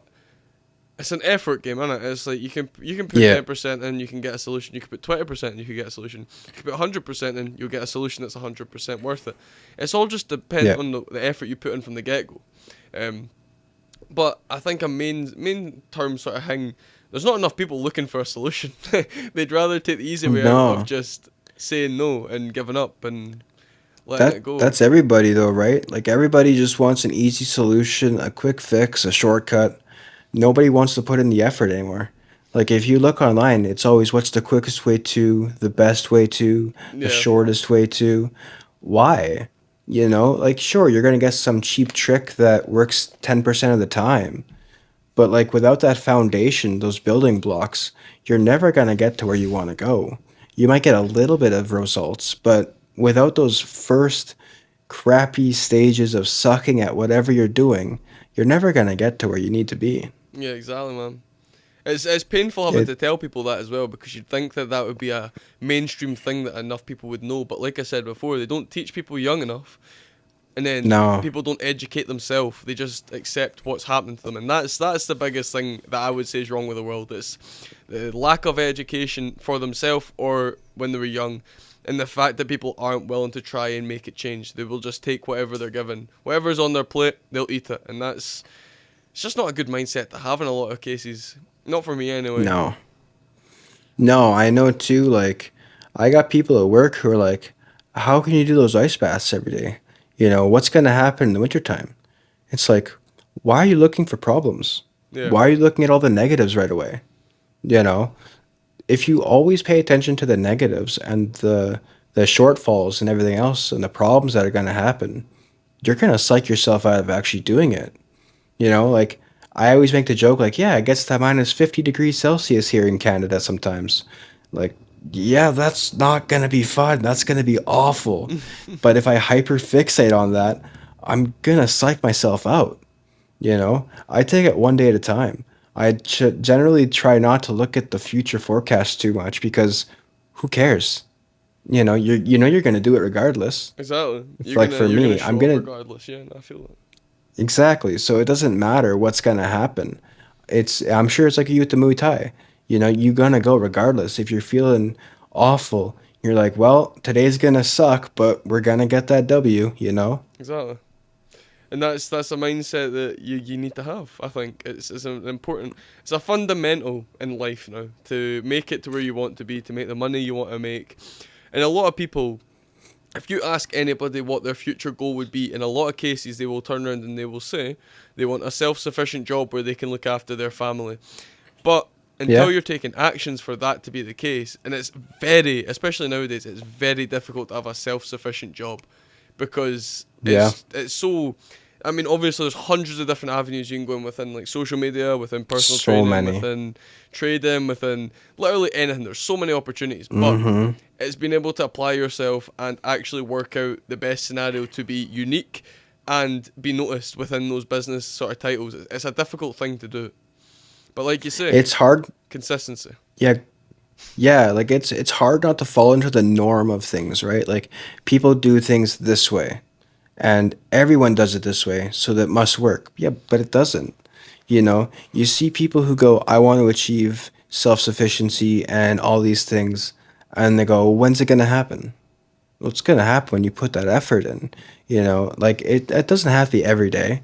it's an effort game, isn't it? It's like you can put Yeah. 10% in, you can get a solution. You can put 20% in, you can get a solution. You can put 100% in, you'll get a solution that's 100% worth it. It's all just dependent Yeah. on the effort you put in from the get go. Um, but I think a main term sort of thing. There's not enough people looking for a solution. They'd rather take the easy way out of No. just saying no and giving up and letting it go. That's everybody though, right? Like everybody just wants an easy solution, a quick fix, a shortcut. Nobody wants to put in the effort anymore. Like if you look online, it's always what's the quickest way to, the best way to, the Yeah, shortest way to. Why? Like sure, you're going to get some cheap trick that works 10% of the time, but like without that foundation, those building blocks, you're never going to get to where you want to go. You might get a little bit of results, but without those first, crappy stages of sucking at whatever you're doing, you're never gonna get to where you need to be. Yeah, exactly, man. It's painful having It to tell people that as well, because you'd think that that would be a mainstream thing that enough people would know. But like I said before, they don't teach people young enough, and then no, people don't educate themselves. They just accept what's happening to them, and that's the biggest thing that I would say is wrong with the world. It's the lack of education for themselves or when they were young, and the fact that people aren't willing to try and make it change. They will just take whatever they're given, whatever's on their plate, they'll eat it, and it's just not a good mindset to have in a lot of cases. Not for me anyway. no, no. I know too. Like, I got people at work who are like, "How can you do those ice baths every day? What's gonna happen in the wintertime?" It's like, why are you looking for problems? Yeah, Why are you looking at all the negatives right away? You know, if you always pay attention to the negatives and the shortfalls and everything else and the problems that are gonna happen, you're gonna psych yourself out of actually doing it. Like I always make the joke, like, yeah, it gets to minus 50 degrees Celsius here in Canada sometimes. Like, yeah, that's not gonna be fun. That's gonna be awful. But if I hyper fixate on that, I'm gonna psych myself out. I take it one day at a time. I generally try not to look at the future forecast too much because who cares? You're gonna do it regardless. exactly. If, like for You're gonna me, I'm show up gonna regardless. Yeah, I feel that. exactly. So it doesn't matter what's gonna happen. I'm sure it's like you with the Muay Thai. You're gonna go regardless. If you're feeling awful, you're like, well, today's gonna suck, but we're gonna get that W. Exactly. And that's a mindset that you need to have. I think it's an important, it's a fundamental in life now to make it to where you want to be, to make the money you want to make. And a lot of people, if you ask anybody what their future goal would be, in a lot of cases they will turn around and they will say they want a self-sufficient job where they can look after their family. But until Yeah. you're taking actions for that to be the case, and it's very, especially nowadays, it's very difficult to have a self-sufficient job because Yeah. it's so. I mean, obviously, there's hundreds of different avenues you can go in within, like social media, within personal So training, many. within trading, within literally anything. There's so many opportunities, but Mm-hmm. it's being able to apply yourself and actually work out the best scenario to be unique and be noticed within those business sort of titles. It's a difficult thing to do, but like you say, It's hard. consistency. Yeah. Yeah, like it's hard not to fall into the norm of things, right? Like people do things this way and everyone does it this way, so that must work. Yeah, but it doesn't. You see people who go, I want to achieve self-sufficiency and all these things, and they go, when's it gonna happen? Well, it's gonna happen when you put that effort in. Like it doesn't have to be every day,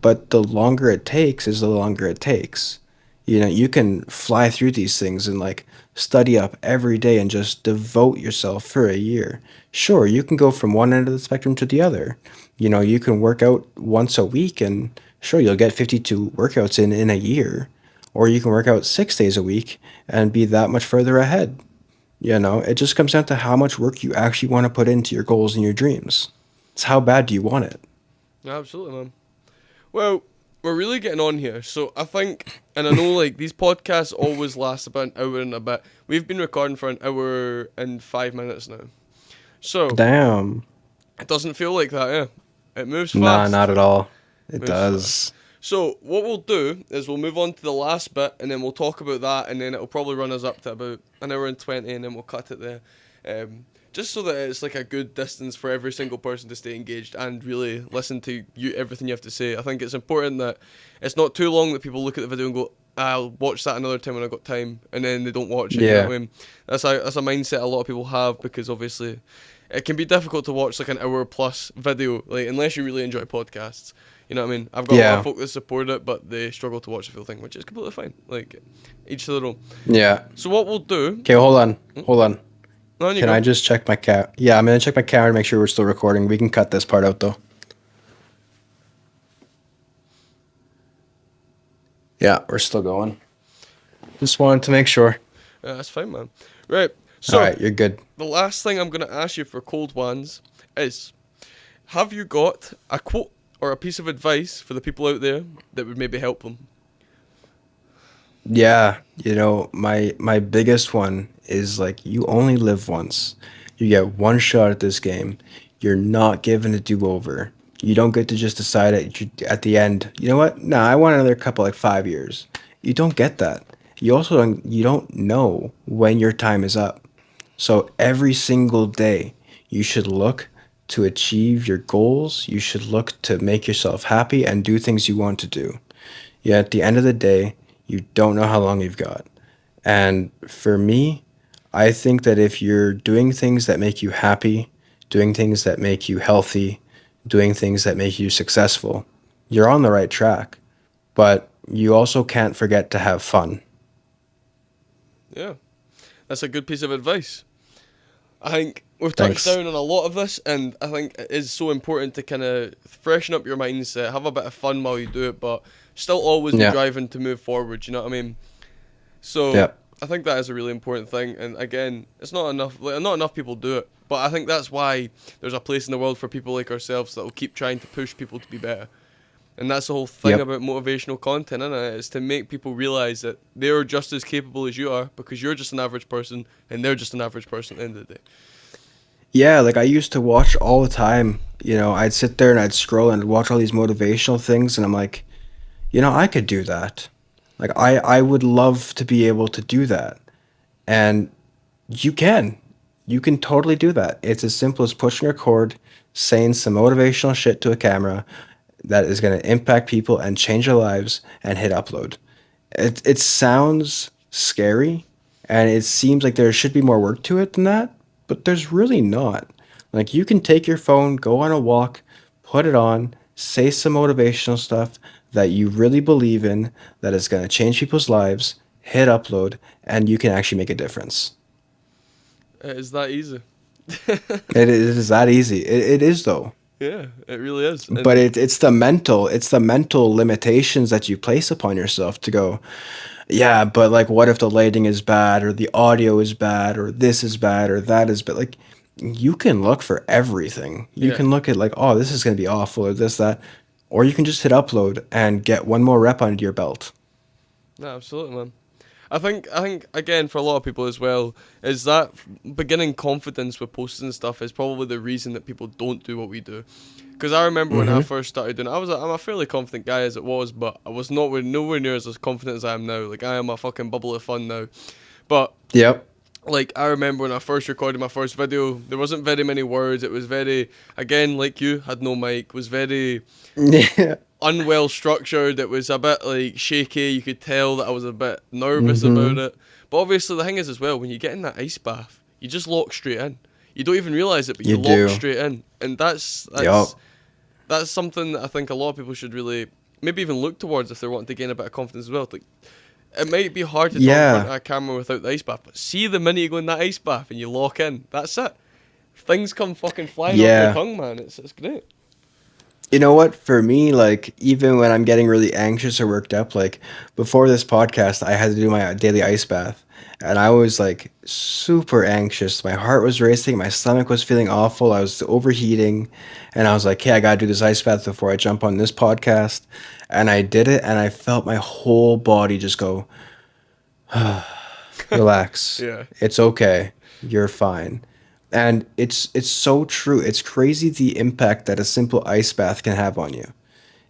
but the longer it takes is the longer it takes. You can fly through these things and like study up every day and just devote yourself for a year. Sure, you can go from one end of the spectrum to the other. You can work out once a week and sure, you'll get 52 workouts in a year. Or you can work out 6 days a week and be that much further ahead. It just comes down to how much work you actually want to put into your goals and your dreams. It's how bad do you want it? Absolutely, man. Well, we're really getting on here, so I think, and I know like these podcasts always last about an hour and a bit. We've been recording for an hour and 5 minutes now, so Damn. it doesn't feel like that, yeah. It moves Nah, fast. not at all. It Moves fast. does. So what we'll do is we'll move on to the last bit, and then we'll talk about that, and then it'll probably run us up to about an hour and 20, and then we'll cut it there. Just so that it's like a good distance for every single person to stay engaged and really listen to you everything you have to say. I think it's important that it's not too long that people look at the video and go, I'll watch that another time when I've got time, and then they don't watch it. You know Yeah. what I mean? That's a mindset a lot of people have, because obviously it can be difficult to watch like an hour plus video, like unless you really enjoy podcasts. You know what I mean? I've got a lot Yeah. of folk that support it, but they struggle to watch the full thing, which is completely fine. Like, each to their own. Yeah. So what we'll do... Okay, hold on. Hold on. On you Can go. I just check my cat? Yeah, I'm gonna check my camera to make sure we're still recording. We can cut this part out though. Yeah, we're still going. Just wanted to make sure. Yeah, that's fine, man. Right, so All right, you're good. the last thing I'm going to ask you for Cold Wands is, have you got a quote or a piece of advice for the people out there that would maybe help them? Yeah, my biggest one is like you only live once. You get one shot at this game. You're not given a do-over. You don't get to just decide at the end, you know what? Nah, I want another couple, like 5 years. You don't get that. You don't know when your time is up. So every single day, you should look to achieve your goals. You should look to make yourself happy and do things you want to do. Yet at the end of the day, you don't know how long you've got. And for me, I think that if you're doing things that make you happy, doing things that make you healthy, doing things that make you successful, you're on the right track. But you also can't forget to have fun. Yeah, that's a good piece of advice. I think we've touched Thanks. down on a lot of this, and I think it is so important to kind of freshen up your mindset, have a bit of fun while you do it, but still always be Yeah. driving to move forward. You know what I mean? So Yeah. I think that is a really important thing. And again, it's not enough. Like, not enough people do it, but I think that's why there's a place in the world for people like ourselves that will keep trying to push people to be better. And that's the whole thing Yep. about motivational content, isn't it? Is to make people realize that they're just as capable as you are because you're just an average person and they're just an average person at the end of the day. Yeah, like I used to watch all the time. I'd sit there and I'd scroll and watch all these motivational things, and I'm like, I could do that. Like I would love to be able to do that. And you can. You can totally do that. It's as simple as pushing record, saying some motivational shit to a camera that is going to impact people and change their lives, and hit upload. It sounds scary, and it seems like there should be more work to it than that, but there's really not. Like you can take your phone, go on a walk, put it on, say some motivational stuff that you really believe in, that is going to change people's lives, hit upload, and you can actually make a difference. It is that easy. It is that easy. It is though. Yeah, it really is. But And it's the mental limitations that you place upon yourself to go, yeah, but like what if the lighting is bad, or the audio is bad, or this is bad, or that is bad? Like you can look for everything. You yeah, can look at like, oh, this is gonna be awful, or this, that, or you can just hit upload and get one more rep under your belt. no, absolutely, man. I think again for a lot of people as well is that beginning confidence with posting stuff is probably the reason that people don't do what we do. Because I remember when I Mm-hmm. first started doing it, I'm a fairly confident guy as it was, but I was nowhere near as confident as I am now. Like I am a fucking bubble of fun now. But Yep. like I remember when I first recorded my first video, there wasn't very many words. It was very, again, like you, had no mic, was very Yeah. unwell structured. It was a bit like shaky. You could tell that I was a bit nervous about Mm-hmm. it. But obviously the thing is as well, when you get in that ice bath, you just lock straight in. You don't even realise it, but you You lock do. straight in. And that's Yep. that's that's something that I think a lot of people should really maybe even look towards if they're wanting to gain a bit of confidence as well. Like, it might be hard to talk in front Yeah. of a camera without the ice bath, but see the minute you go in that ice bath and you lock in, that's it. Things come fucking flying off your Yeah. tongue, man. It's great. You know what? For me, like, even when I'm getting really anxious or worked up, like, before this podcast, I had to do my daily ice bath. And I was, like, super anxious. My heart was racing. My stomach was feeling awful. I was overheating. And I was like, hey, I gotta do this ice bath before I jump on this podcast. And I did it, and I felt my whole body just go, relax. Yeah. It's okay. You're fine. And it's so true. It's crazy the impact that a simple ice bath can have on you.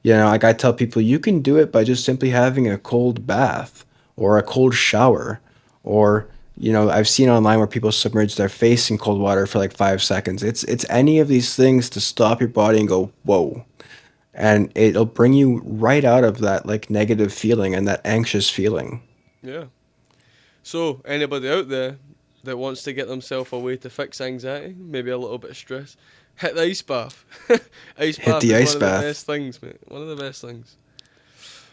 Like I tell people, you can do it by just simply having a cold bath or a cold shower. Or, I've seen online where people submerge their face in cold water for like 5 seconds. It's any of these things to stop your body and go, whoa. And it'll bring you right out of that like negative feeling and that anxious feeling. Yeah. So, anybody out there that wants to get themselves a way to fix anxiety, maybe a little bit of stress, hit the ice bath. Ice Hit bath the is ice one of the bath. best things, mate. One of the best things.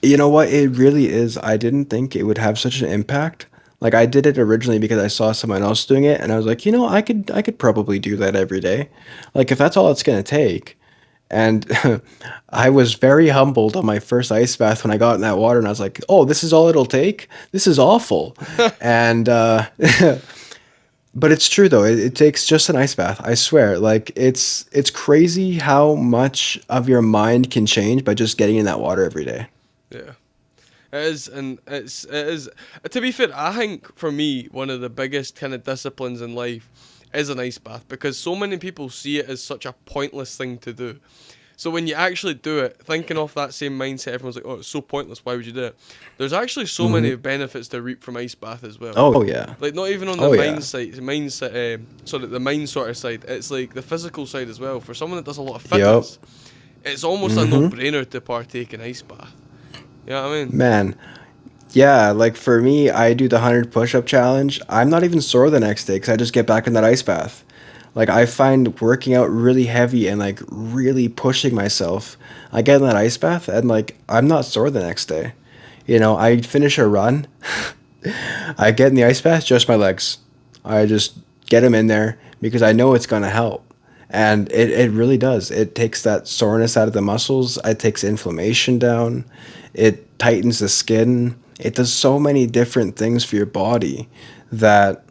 You know what? It really is. I didn't think it would have such an impact. Like I did it originally because I saw someone else doing it, and I was like, I could probably do that every day. Like if that's all it's gonna take. And I was very humbled on my first ice bath when I got in that water, and I was like, oh, this is all it'll take? This is awful. And but it's true though. It takes just an ice bath. I swear. Like it's crazy how much of your mind can change by just getting in that water every day. Yeah. It is, and it is. To be fair, I think for me, one of the biggest kind of disciplines in life is an ice bath, because so many people see it as such a pointless thing to do. So when you actually do it, thinking off that same mindset, everyone's like, oh, it's so pointless, why would you do it? There's actually so many benefits to reap from ice bath as well. Oh yeah. Like, not even on the the mind sort of side, it's like the physical side as well. For someone that does a lot of fitness, it's almost a no-brainer to partake in ice bath. You know what I mean? Man. Yeah, like for me, I do the 100 push-up challenge. I'm not even sore the next day because I just get back in that ice bath. Like I find working out really heavy and like really pushing myself. I get in that ice bath and like I'm not sore the next day. You know, I finish a run. I get in the ice bath, just my legs. I just get them in there because I know it's gonna help. And it really does. It takes that soreness out of the muscles. It takes inflammation down. It tightens the skin. It does so many different things for your body that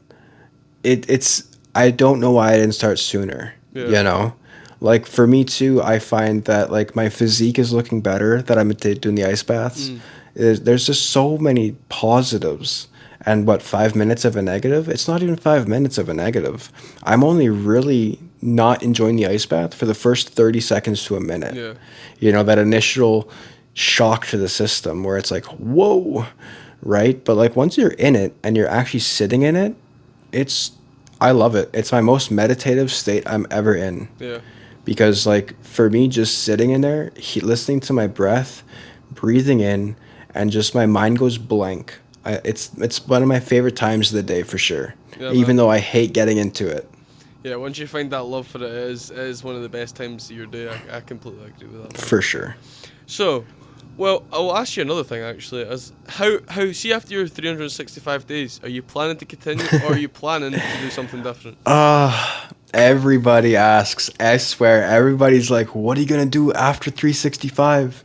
it's I don't know why I didn't start sooner. Yeah. You know? Like for me too, I find that like my physique is looking better that I'm doing the ice baths. There's just so many positives. And what, 5 minutes of a negative? It's not even 5 minutes of a negative. I'm only really not enjoying the ice bath for the first 30 seconds to a minute. Yeah. You know, that initial shock to the system where it's like, whoa, right? But like once you're in it and you're actually sitting in it, I love it. It's my most meditative state I'm ever in. Yeah. Because like for me, just sitting in there, listening to my breath, breathing in, and just my mind goes blank. It's one of my favorite times of the day for sure. Yeah, even man. though I hate getting into it. Yeah, once you find that love for it, it is one of the best times of your day. I completely agree with that. For sure. So, well, I'll ask you another thing actually. As how see after your 365 days, are you planning to continue or are you planning to do something different? Everybody asks. I swear, everybody's like, "What are you gonna do after 365?"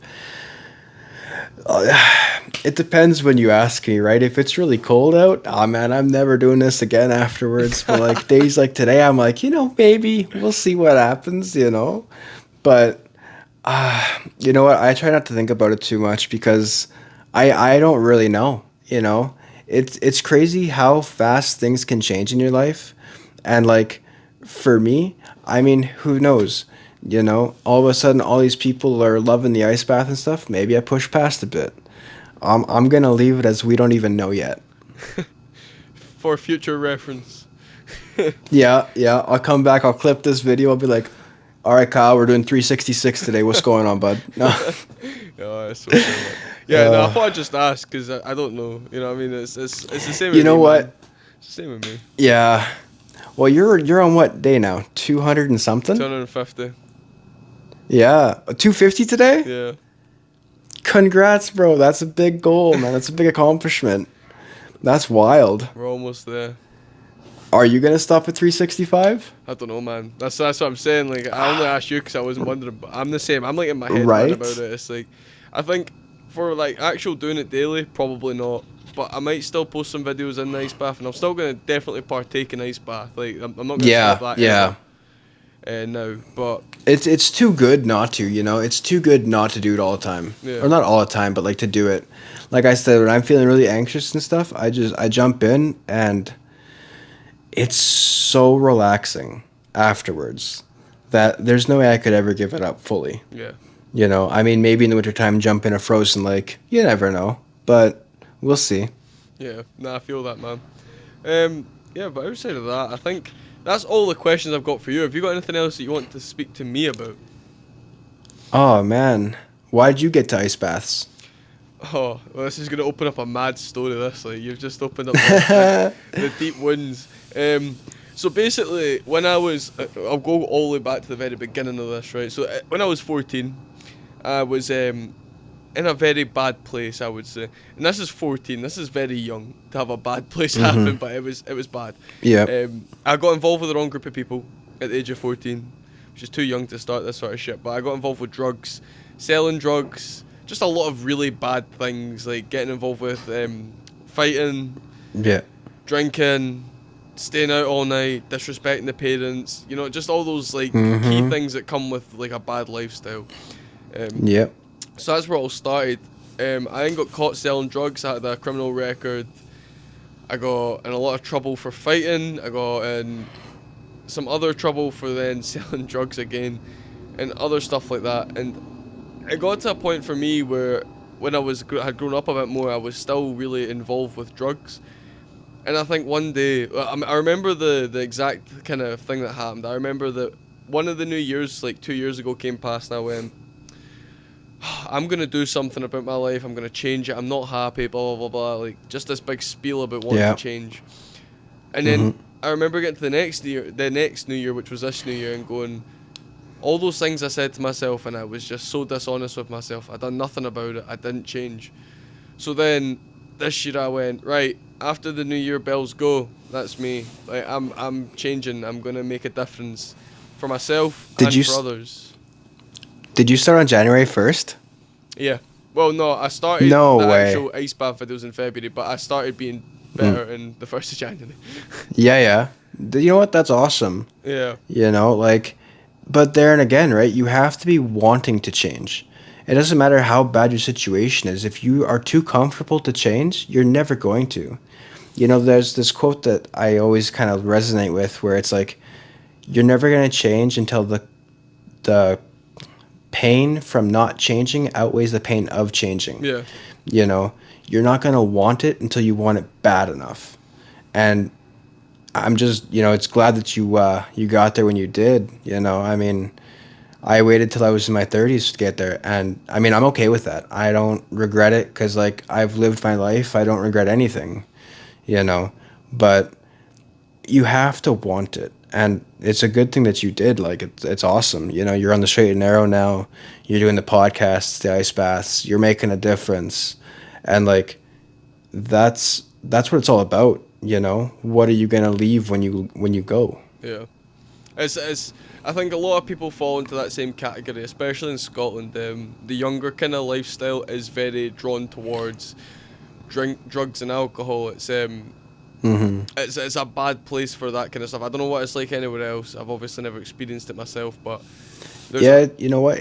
It depends when you ask me, right? If it's really cold out, oh man, I'm never doing this again afterwards. But like days like today, I'm like, maybe we'll see what happens, But you know what? I try not to think about it too much because I don't really know. It's crazy how fast things can change in your life, and like for me, I mean, who knows? All of a sudden, all these people are loving the ice bath and stuff. Maybe I push past a bit. I'm gonna leave it as we don't even know yet. For future reference. Yeah. I'll come back. I'll clip this video. I'll be like, "All right, Kyle, we're doing 366 today. What's going on, bud?" No. Yeah, that's so true, man. Yeah, no, I thought I'd just ask because I don't know. You know what I mean? It's the same. You know what? Man. It's the same with me. Yeah. Well, you're on what day now? 200 and something? 250. Yeah. 250 today? Yeah. Congrats, bro. That's a big goal, man. That's a big accomplishment. That's wild. We're almost there. Are you going to stop at 365? I don't know, man. That's what I'm saying. Like, I only asked you because I wasn't wondering, but I'm the same. I'm like in my head Right? about it. It's like, I think for like actual doing it daily, probably not. But I might still post some videos in the ice bath, and I'm still going to definitely partake in ice bath. Like, I'm not going to stop that. Yeah. Now, but It's too good not to, It's too good not to do it all the time. Yeah. Or not all the time, but like to do it. Like I said, when I'm feeling really anxious and stuff, I jump in and it's so relaxing afterwards that there's no way I could ever give it up fully. yeah. I mean, maybe in the wintertime, jump in a frozen lake. You never know, but we'll see. Yeah, nah, I feel that, man. Yeah, but outside of that, I think that's all the questions I've got for you. Have you got anything else that you want to speak to me about? Oh, man. Why'd you get to ice baths? Oh, well, this is going to open up a mad story, this. Like, you've just opened up the deep wounds. So basically, when I was... I'll go all the way back to the very beginning of this, right? So when I was 14, I was in a very bad place, I would say. And this is 14. This is very young to have a bad place happen, but it was bad. Yeah. I got involved with the wrong group of people at the age of 14, which is too young to start this sort of shit. But I got involved with drugs, selling drugs, just a lot of really bad things, like getting involved with fighting, Yeah. drinking, staying out all night, disrespecting the parents, just all those like key things that come with like a bad lifestyle. Yep. So that's where it all started. I then got caught selling drugs. I had a criminal record. I got in a lot of trouble for fighting. I got in some other trouble for then selling drugs again, and other stuff like that. And it got to a point for me where when had grown up a bit more, I was still really involved with drugs. And I think one day, I remember the exact kind of thing that happened. I remember that one of the New Year's, like 2 years ago, came past, and I went, I'm going to do something about my life. I'm going to change it. I'm not happy, blah, blah, blah, blah. Like, just this big spiel about wanting to change. And then I remember getting to the next New Year, which was this New Year, and going, all those things I said to myself, and I was just so dishonest with myself. I done nothing about it. I didn't change. So then this year I went, right, after the New Year bells go, that's me. Like, I'm changing. I'm going to make a difference for myself and for others. Did you start on January 1st? Yeah. Well, no, I started actual ice bath videos in February, but I started being better in the 1st of January. Yeah. You know what? That's awesome. Yeah. You know, like, but there and again, right? You have to be wanting to change. It doesn't matter how bad your situation is. If you are too comfortable to change, you're never going to. You know, there's this quote that I always kind of resonate with where it's like, you're never going to change until the pain from not changing outweighs the pain of changing. Yeah. You know, you're not going to want it until you want it bad enough. And I'm just, you know, it's glad that you got there when you did. You know, I mean, I waited till I was in my 30s to get there, and I mean, I'm okay with that. I don't regret it because, like, I've lived my life. I don't regret anything, you know. But you have to want it, and it's a good thing that you did. Like, it's awesome. You know, you're on the straight and narrow now. You're doing the podcasts, the ice baths. You're making a difference, and like, that's what it's all about. You know, what are you gonna leave when you go? Yeah, it's I think a lot of people fall into that same category, especially in Scotland. The younger kind of lifestyle is very drawn towards drugs and alcohol. It's it's a bad place for that kind of stuff. I don't know what it's like anywhere else. I've obviously never experienced it myself, but you know what?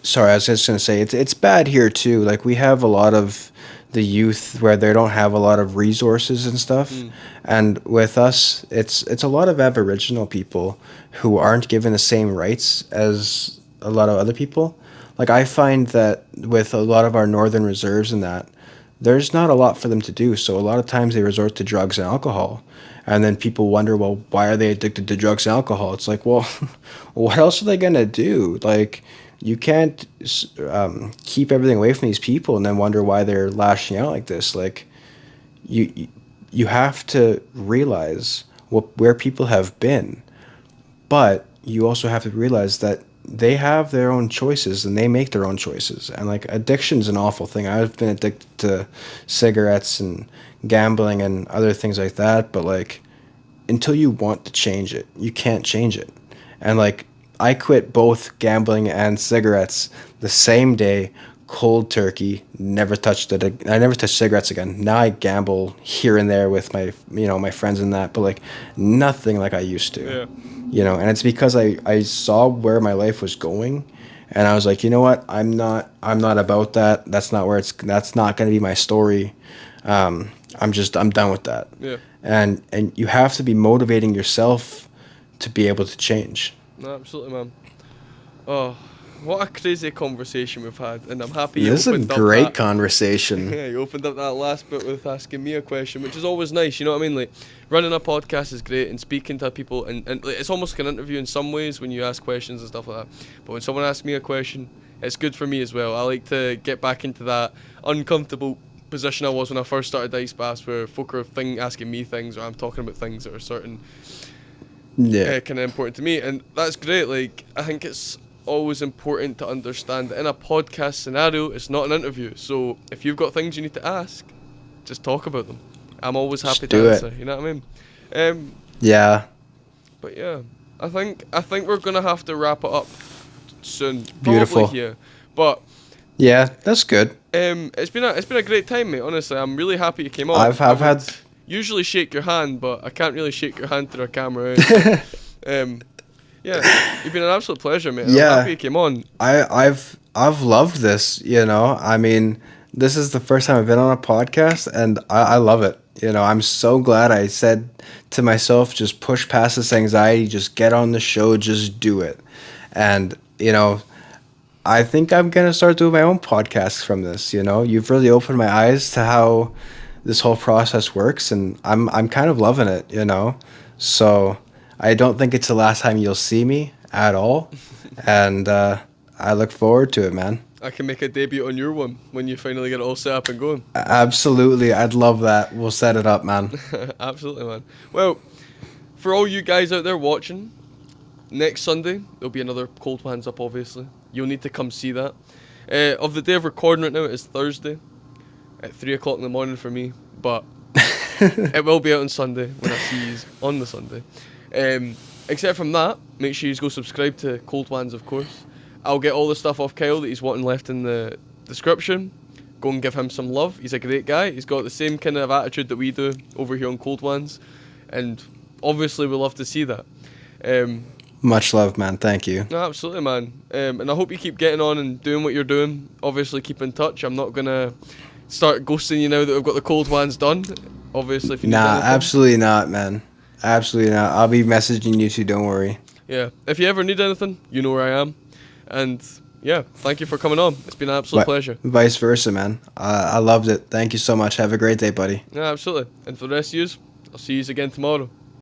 Sorry, I was just gonna say it's bad here too. Like, we have a lot of the youth where they don't have a lot of resources and stuff, and with us, it's a lot of Aboriginal people who aren't given the same rights as a lot of other people. Like, I find that with a lot of our northern reserves and that, there's not a lot for them to do. So a lot of times they resort to drugs and alcohol. And then people wonder, well, why are they addicted to drugs and alcohol? It's like, well, what else are they going to do? Like, you can't keep everything away from these people and then wonder why they're lashing out like this. Like, you have to realize where people have been. But you also have to realize that they have their own choices and they make their own choices. And like, addiction's an awful thing. I've been addicted to cigarettes and gambling and other things like that, but like, until you want to change it, you can't change it. And like, I quit both gambling and cigarettes the same day, cold turkey, never touched it. I never touched cigarettes again. Now I gamble here and there with my friends and that, but like, nothing like I used to. Yeah. You know, and it's because I saw where my life was going, and I was like, you know what, I'm not about that. That's not going to be my story. I'm done with that. Yeah. And you have to be motivating yourself to be able to change. No, absolutely, man. Oh, what a crazy conversation we've had, and I'm happy you This is a opened up great that. conversation. Yeah, you opened up that last bit with asking me a question, which is always nice, you know what I mean? Like, running a podcast is great, and speaking to people, and like, it's almost like an interview in some ways when you ask questions and stuff like that. But when someone asks me a question, it's good for me as well. I like to get back into that uncomfortable position I was when I first started ice baths, where folk are asking me things, or I'm talking about things that are certain, kind of important to me, and that's great. Like, I think it's always important to understand that in a podcast scenario, it's not an interview. So if you've got things you need to ask, just talk about them. I'm always happy to answer. You know what I mean? Yeah. But yeah, I think we're gonna have to wrap it up soon. Beautiful. Probably here. But yeah, that's good. It's been a great time, mate. Honestly, I'm really happy you came on. I've had usually shake your hand, but I can't really shake your hand through a camera. Yeah, you've been an absolute pleasure, mate. Yeah. I'm happy you came on. I've loved this, you know. I mean, This is the first time I've been on a podcast, and I love it. You know, I'm so glad I said to myself, just push past this anxiety, just get on the show, just do it. And, you know, I think I'm going to start doing my own podcasts from this. You know, you've really opened my eyes to how this whole process works, and I'm kind of loving it, you know. So I don't think it's the last time you'll see me at all. And I look forward to it, man. I can make a debut on your one when you finally get it all set up and going. Absolutely. I'd love that. We'll set it up, man. Absolutely, man. Well, for all you guys out there watching, next Sunday there'll be another Cold Wans up. Obviously, you'll need to come see that. Of the day of recording right now, it is Thursday at 3 o'clock in the morning for me, but it will be out on Sunday when I see you on the Sunday. Except from that, make sure you go subscribe to Cold Wans, of course. I'll get all the stuff off Kyle that he's wanting left in the description. Go and give him some love. He's a great guy. He's got the same kind of attitude that we do over here on Cold Wans, and obviously we love to see that. Much love, man. Thank you. No, absolutely, man. And I hope you keep getting on and doing what you're doing. Obviously, keep in touch. I'm not gonna start ghosting you now that we've got the Cold Wans done. Obviously, if you need anything. Absolutely not, man. Absolutely not. I'll be messaging you too. Don't worry. Yeah. If you ever need anything, you know where I am. And yeah, thank you for coming on. It's been an absolute pleasure. Vice versa, man. I loved it. Thank you so much. Have a great day, buddy. Yeah, absolutely. And for the rest of you, I'll see you again tomorrow.